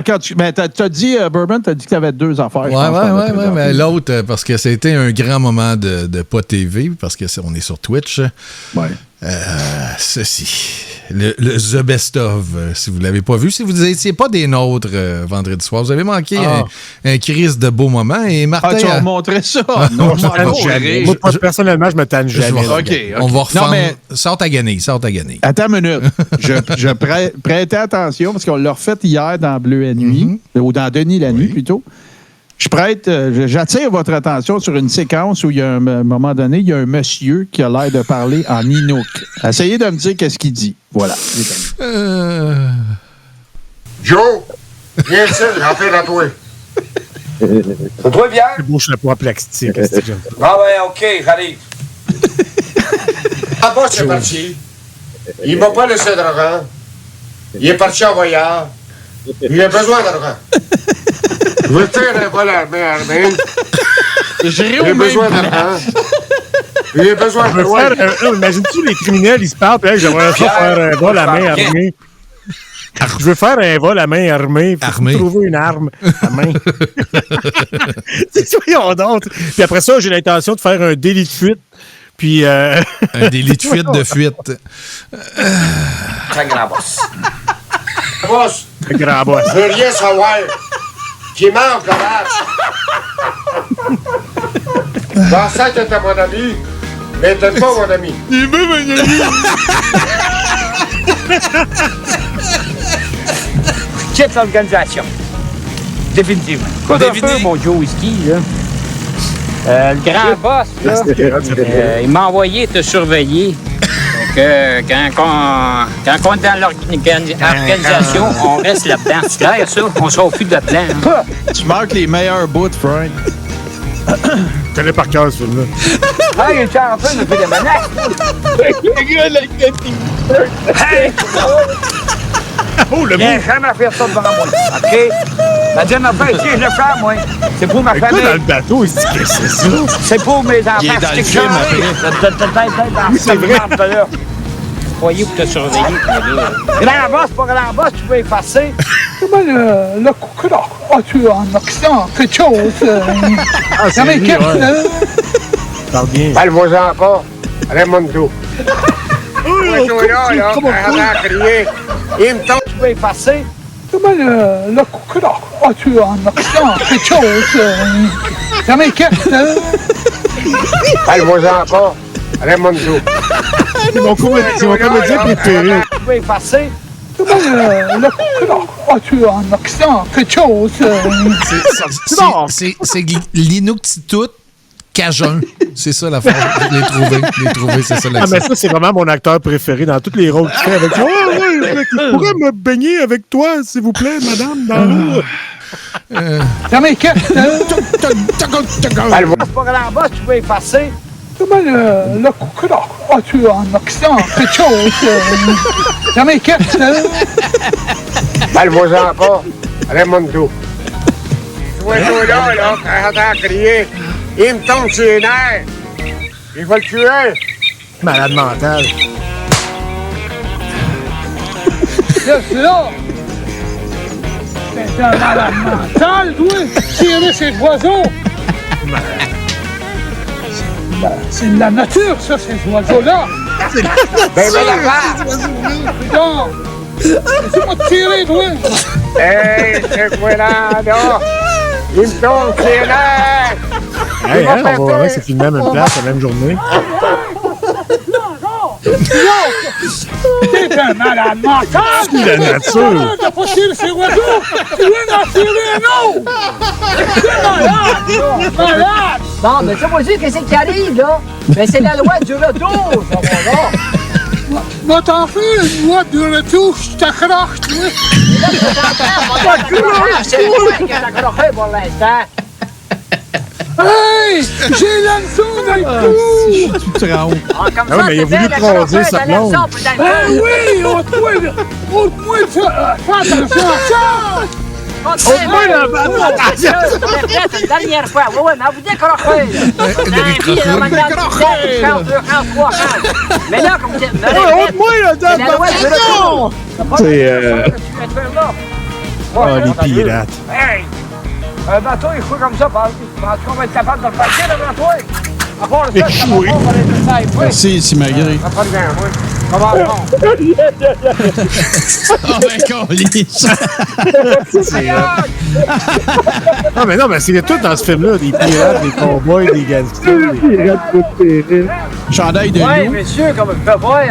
quand t'as dit, Bourbon, t'as dit que t'avais deux affaires. Ouais, mais l'autre, parce que c'était un grand moment de pas TV, parce qu'on est sur Twitch. Ouais. Ceci, le The Best of, si vous ne l'avez pas vu, si vous n'étiez pas des nôtres vendredi soir, vous avez manqué un crise de beau moment. Et Martin, tu vas montrer ça? Non, moi, personnellement, je me tanne jamais. On va refendre. Sors ta guenille. Attends une minute. Je prêtais attention, parce qu'on l'a refait hier dans Bleu la nuit, ou dans Denis la nuit, plutôt. J'attire votre attention sur une séquence où il y a un moment donné, il y a un monsieur qui a l'air de parler en Inuk. Essayez de me dire qu'est-ce qu'il dit. Voilà. Joe, viens ici, rentrez dans toi. C'est toi, viens. C'est beau chapeau en plastique. Ah ouais, OK, j'arrive. Ah bon, c'est parti. Il m'a pas laissé d'argent. Il est parti en voyage. Il a besoin d'argent. Je veux faire un vol armé. J'ai besoin d'argent. Il a besoin de imagine-tu les criminels, ils se parlent, puis j'aimerais ça faire un vol à main armée. Je veux faire un vol à main armée. Faut trouver une arme à main. Soyons donc. Puis après ça, j'ai l'intention de faire un délit de fuite. Puis un délit de fuite de fuite. Très grand boss. Boss. Très grand boss. Je veux rien savoir. Qui manque, là. Vincent était mon ami, mais t'es pas mon ami. Il est même un ami. Quitte l'organisation. Définitivement. Quoi d'un peu, mon Joe Whisky, là. Le grand boss, là, il m'a envoyé te surveiller. Donc, quand on est dans l'organisation, on reste là-dedans. C'est clair, ça? On sort plus de là-dedans. Tu marques les meilleurs bouts, Frank. Je connais par cœur, ce film-là. Ah, il est en train de me faire des menaces. Hey! Oh, le viens jamais faire ça devant moi, OK? La dernière fois, si je le fais, moi, c'est pour ma famille. dans le bateau, il se dit, qu'est-ce que c'est ça? C'est pour mes enfants. Il est dans le film, Oui, c'est vrai. Croyez pour te surveiller. Grand boss, pas grand boss, tu peux effacer. Comment le coquelin as-tu en Occident quelque chose? C'est lui, parle bien. Parle-moi-en pas. Raimondo. Là, à crier. Il me tombe. Tu peux effacer. Comment le coquelin as-tu en Occident quelque chose? Ça m'inquiète. Parle-moi-en pas. Raimondo. C'est mon comédien préféré. Tu peux effacer. Comment le coquelin as-tu en Occident quelque chose? C'est l'inuktitut cajun. C'est ça la phrase. Je l'ai trouvé, c'est ça l'accent. Ah, mais ça, c'est vraiment mon acteur préféré dans tous les rôles qu'il fait avec moi. Je pourrais me baigner avec toi, s'il vous plaît, madame, dans l'eau. Ça m'inquiète. Pas grand boss, tu peux effacer. Comment le coquelin as-tu en Occident quelque chose? Ça m'inquiète. Parle-moi-en pas. Raimondo. Toi, là, à crier. Il me tombe sur les nerfs. Il va le tuer. Malade mental. C'est là. C'est un malade mental, toi. Tirer ces oiseaux. C'est de la nature, ça, ces oiseaux-là. C'est de la nature. Non. Laissez-moi tirer, toi. Hey, c'est quoi là? Il me tombe sur les nerfs. Hey, on va voir que c'est filmé à la même place, la même journée. T'es un malade mental! C'est la nature! T'as pas tiré ces oiseaux! Tu viens d'en tirer un autre! T'es malade! Bon, mais ça, moi, je dis, qu'est-ce qui arrive, là? Ben, c'est la loi du retour, ça va, là. Moi, t'en fais une loi du retour, je t'accroche, tu vois! C'est toi qui t'accroché pour l'instant. Hey! J'ai l'hameçon dans le cou! Je suis tout trempe. Comme Ah oui, mais il a voulu croiser sa blonde. Ah oui! Ôte-moi ça! Fais attention à ça! Ôte-moi la balle! C'est une dernière fois. Oui, mais vous décrochez! Mais là, comme vous dites... Ôte-moi la balle! C'est... Ah, les pirates. Hey! Un bateau, il faut comme ça, penses-tu qu'on va être capable de le passer devant toi? À part ça, ça va pas, on va laisser ça. Merci, Simagré. Ça prend le vent, oui. Comment Oh, ben, câlisse. Non, mais c'est tout dans ce film-là. Des pirates, des cowboys, des gangsters. Des pirates préférés. Chandail de Oui, loup. monsieur, comme vous pouvez voir,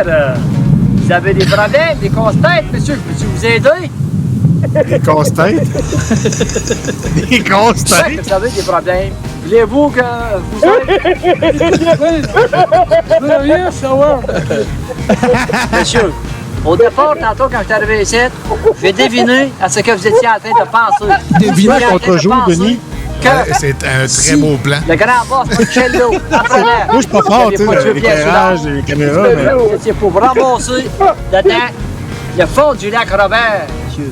vous avez des problèmes, des casse-têtes, monsieur. Peux-tu vous aider? Des casse-têtes. Des casse-têtes. Vous avez des problèmes. Voulez-vous que vous ayez... Je veux rien savoir. Monsieur, au départ, tantôt, quand je suis arrivé ici, j'ai deviné à ce que vous étiez en train de penser. Deviner contre-jour, Denis. C'est un très beau plan. Le grand boss, Marcello, entraîneur. Moi, je suis pas fort, tu sais, l'éclairage, les caméras. Vous étiez pour ramasser dedans le fond du lac Robert, monsieur.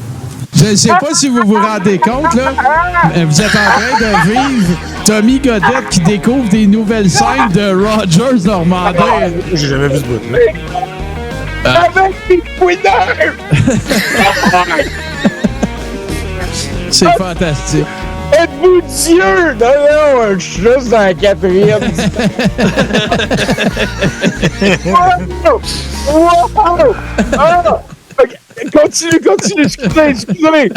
Je ne sais pas si vous vous rendez compte, là. Vous êtes en train de vivre Tommy Godette qui découvre des nouvelles scènes de Rogers Normandin. J'ai jamais vu ce bout-là. Avec des fouineurs! C'est fantastique. Êtes-vous Dieu? Non, je suis juste dans la quatrième. Wow! Ah! Okay. Continue, excusez.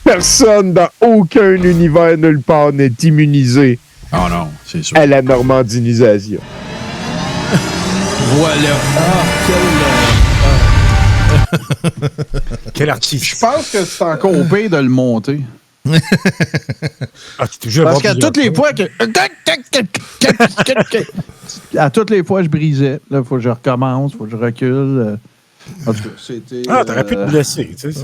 Personne dans aucun univers nulle part n'est immunisé Oh non, c'est sûr. à la normandinisation. Voilà. Quel artiste. Je pense que c'est encore pire de le monter. Ah, tu toujours Parce qu'à toutes les fois que... À toutes les fois, je brisais. Là, il faut que je recommence, il faut que je recule. En tout cas, c'était... Ah, t'aurais pu te blesser, tu sais.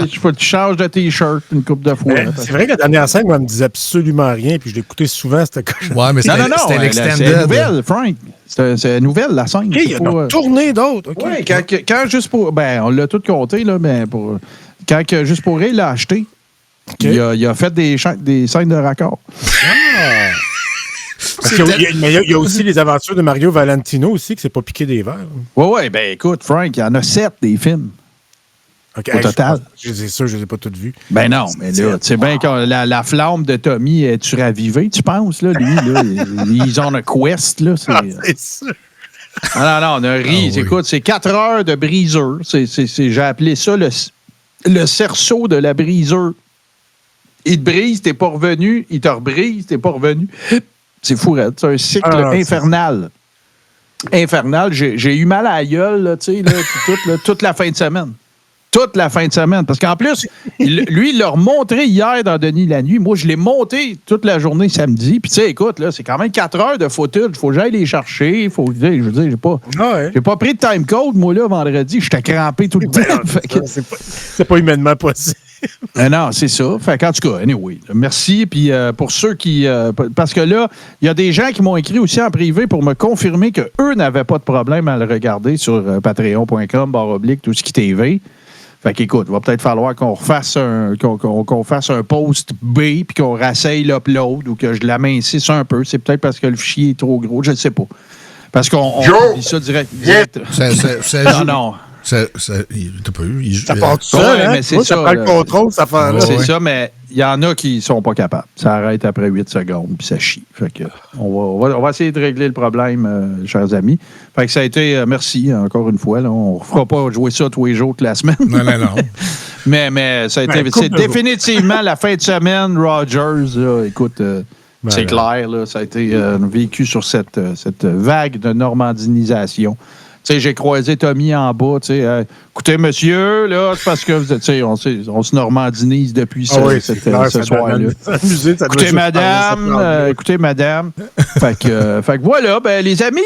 Écoute, tu changes de T-shirt une couple de fois. C'est vrai que la dernière scène, moi, elle me disait absolument rien, puis je l'écoutais souvent, c'était cochon. Ouais, mais c'était l'extended. C'est la nouvelle, Frank. C'est nouvelle, la scène. OK, il y a donc tourné d'autres. OK. Oui, quand juste pour... Ben, on l'a tout compté, là, mais quand Juste pour rire l'a acheté, il a fait des scènes de raccord. Ah! Mais il y a aussi les aventures de Mario Valentino aussi, qui s'est pas piqué des verres. Oui, ben écoute, Frank, il y en a 7 des films. Okay, au total. C'est sûr, je ne les ai pas toutes vues. Ben non, mais là, tu sais bien que la flamme de Tommy est-tu ravivée, tu penses, là? Lui, là, ils ont un quest, là. C'est sûr. Non, on a ri. Écoute, c'est 4 heures de briseur. J'ai appelé ça le cerceau de la briseur. Il te brise, t'es pas revenu. Il te rebrise, t'es pas revenu. C'est fou, c'est un cycle infernal. Infernal. J'ai eu mal à la gueule, là, tu sais, toute la fin de semaine. Toute la fin de semaine. Parce qu'en plus, lui, il l'a remontré hier dans Denis la nuit. Moi, je l'ai monté toute la journée samedi. Puis, tu sais, écoute, là, c'est quand même 4 heures de footage. Il faut que j'aille les chercher. Je veux dire, j'ai pas pris de time code, moi, là, vendredi. J'étais crampé tout le temps. C'est pas humainement possible. Non, c'est ça. Fait qu'en tout cas, anyway, merci. Puis pour ceux qui... parce que là, il y a des gens qui m'ont écrit aussi en privé pour me confirmer qu'eux n'avaient pas de problème à le regarder sur patreon.com/, tout ce qui TV. Fait qu'écoute, il va peut-être falloir qu'on refasse qu'on fasse un post B puis qu'on rasseille l'upload ou que je l'amincisse un peu. C'est peut-être parce que le fichier est trop gros, je ne sais pas. Parce qu'on dit ça direct. Non. Ça part tout seul, mais c'est ça. Ça prend le contrôle, ça fait là. C'est ça, mais il y en a qui sont pas capables. Ça arrête après 8 secondes, puis ça chie. Fait que on va essayer de régler le problème, chers amis. Fait que ça a été, merci encore une fois. Là, on ne fera pas jouer ça tous les jours de la semaine. Non. mais ça a été, c'est définitivement la fin de semaine, Rogers. Là, écoute, c'est clair, là, ça a été vécu sur cette vague de normandinisation. Tu sais, j'ai croisé Tommy en bas, tu sais, écoutez, monsieur, là, c'est parce que, tu sais, on se normandinise depuis ce soir-là. Écoutez, madame. Fait que voilà, ben, les amis,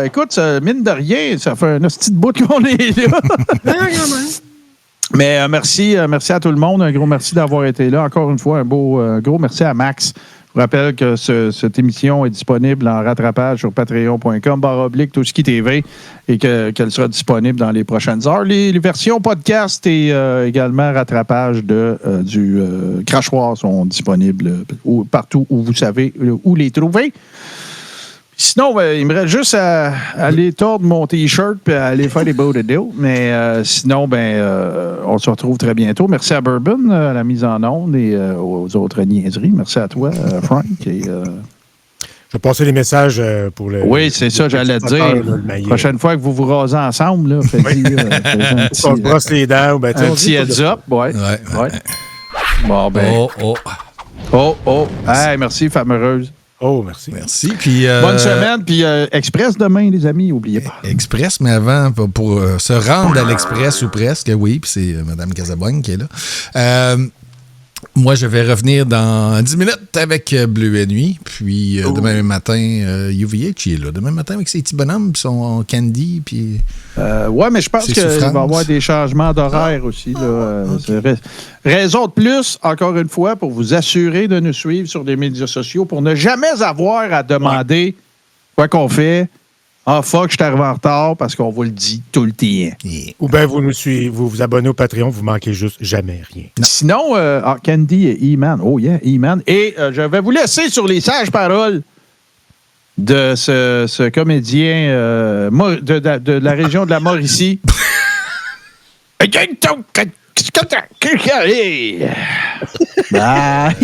écoute, mine de rien, ça fait un petit bout qu'on est là. Mais merci à tout le monde. Un gros merci d'avoir été là. Encore une fois, un gros merci à Max. Je vous rappelle que cette émission est disponible en rattrapage sur patreon.com/, tout ce qui TV, et qu'elle sera disponible dans les prochaines heures. Les versions podcast et également rattrapage du crachoir sont disponibles partout où vous savez où les trouver. Sinon, il me reste juste à aller tordre mon T-shirt et à aller faire des beaux de deal. Mais sinon, on se retrouve très bientôt. Merci à Bourbon, à la mise en onde et aux autres niaiseries. Merci à toi, Frank. Et, je vais passer les messages pour le... Oui, c'est ça, j'allais te dire. La prochaine fois que vous vous rasez ensemble, là, on se brosse les dents. Un petit heads-up, ouais. Bon, Hey, merci, femme heureuse. Oh, merci. Merci. Puis, bonne semaine. Puis Express demain, les amis, n'oubliez pas. Express, mais avant, pour se rendre à l'Express ou presque, oui, puis c'est Mme Casabogne qui est là. Moi, je vais revenir dans 10 minutes avec Bleu et Nuit. Puis demain matin, UVH qui est là. Demain matin avec ses petits bonhommes, puis son candy. Puis ouais, mais je pense qu'il va y avoir des changements d'horaire aussi. Là. Okay. Raison de plus, encore une fois, pour vous assurer de nous suivre sur les médias sociaux, pour ne jamais avoir à demander quoi qu'on fait. Ah, fuck, je suis arrivé en retard parce qu'on vous le dit tout le temps. Yeah. Ou bien vous nous suivez, vous vous abonnez au Patreon, vous manquez juste jamais rien. Non. Sinon, Candy et E-Man. Oh yeah, E-Man. Et je vais vous laisser sur les sages paroles de ce comédien de la région de la Mauricie. Bye.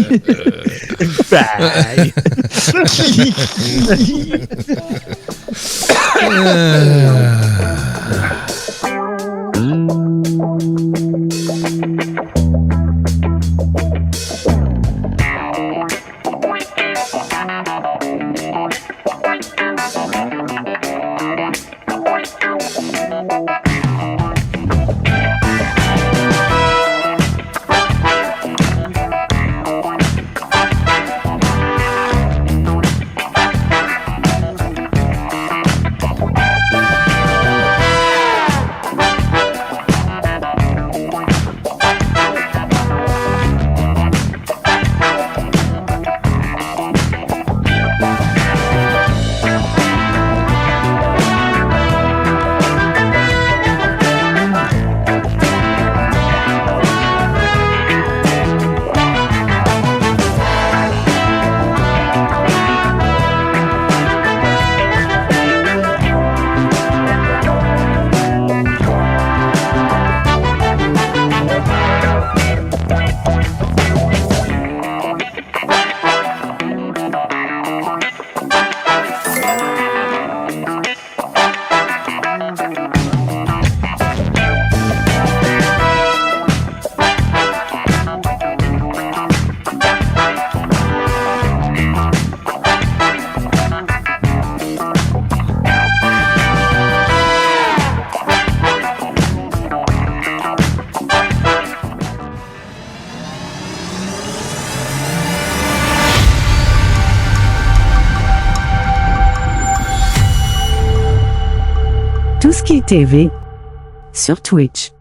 Husky TV sur Twitch.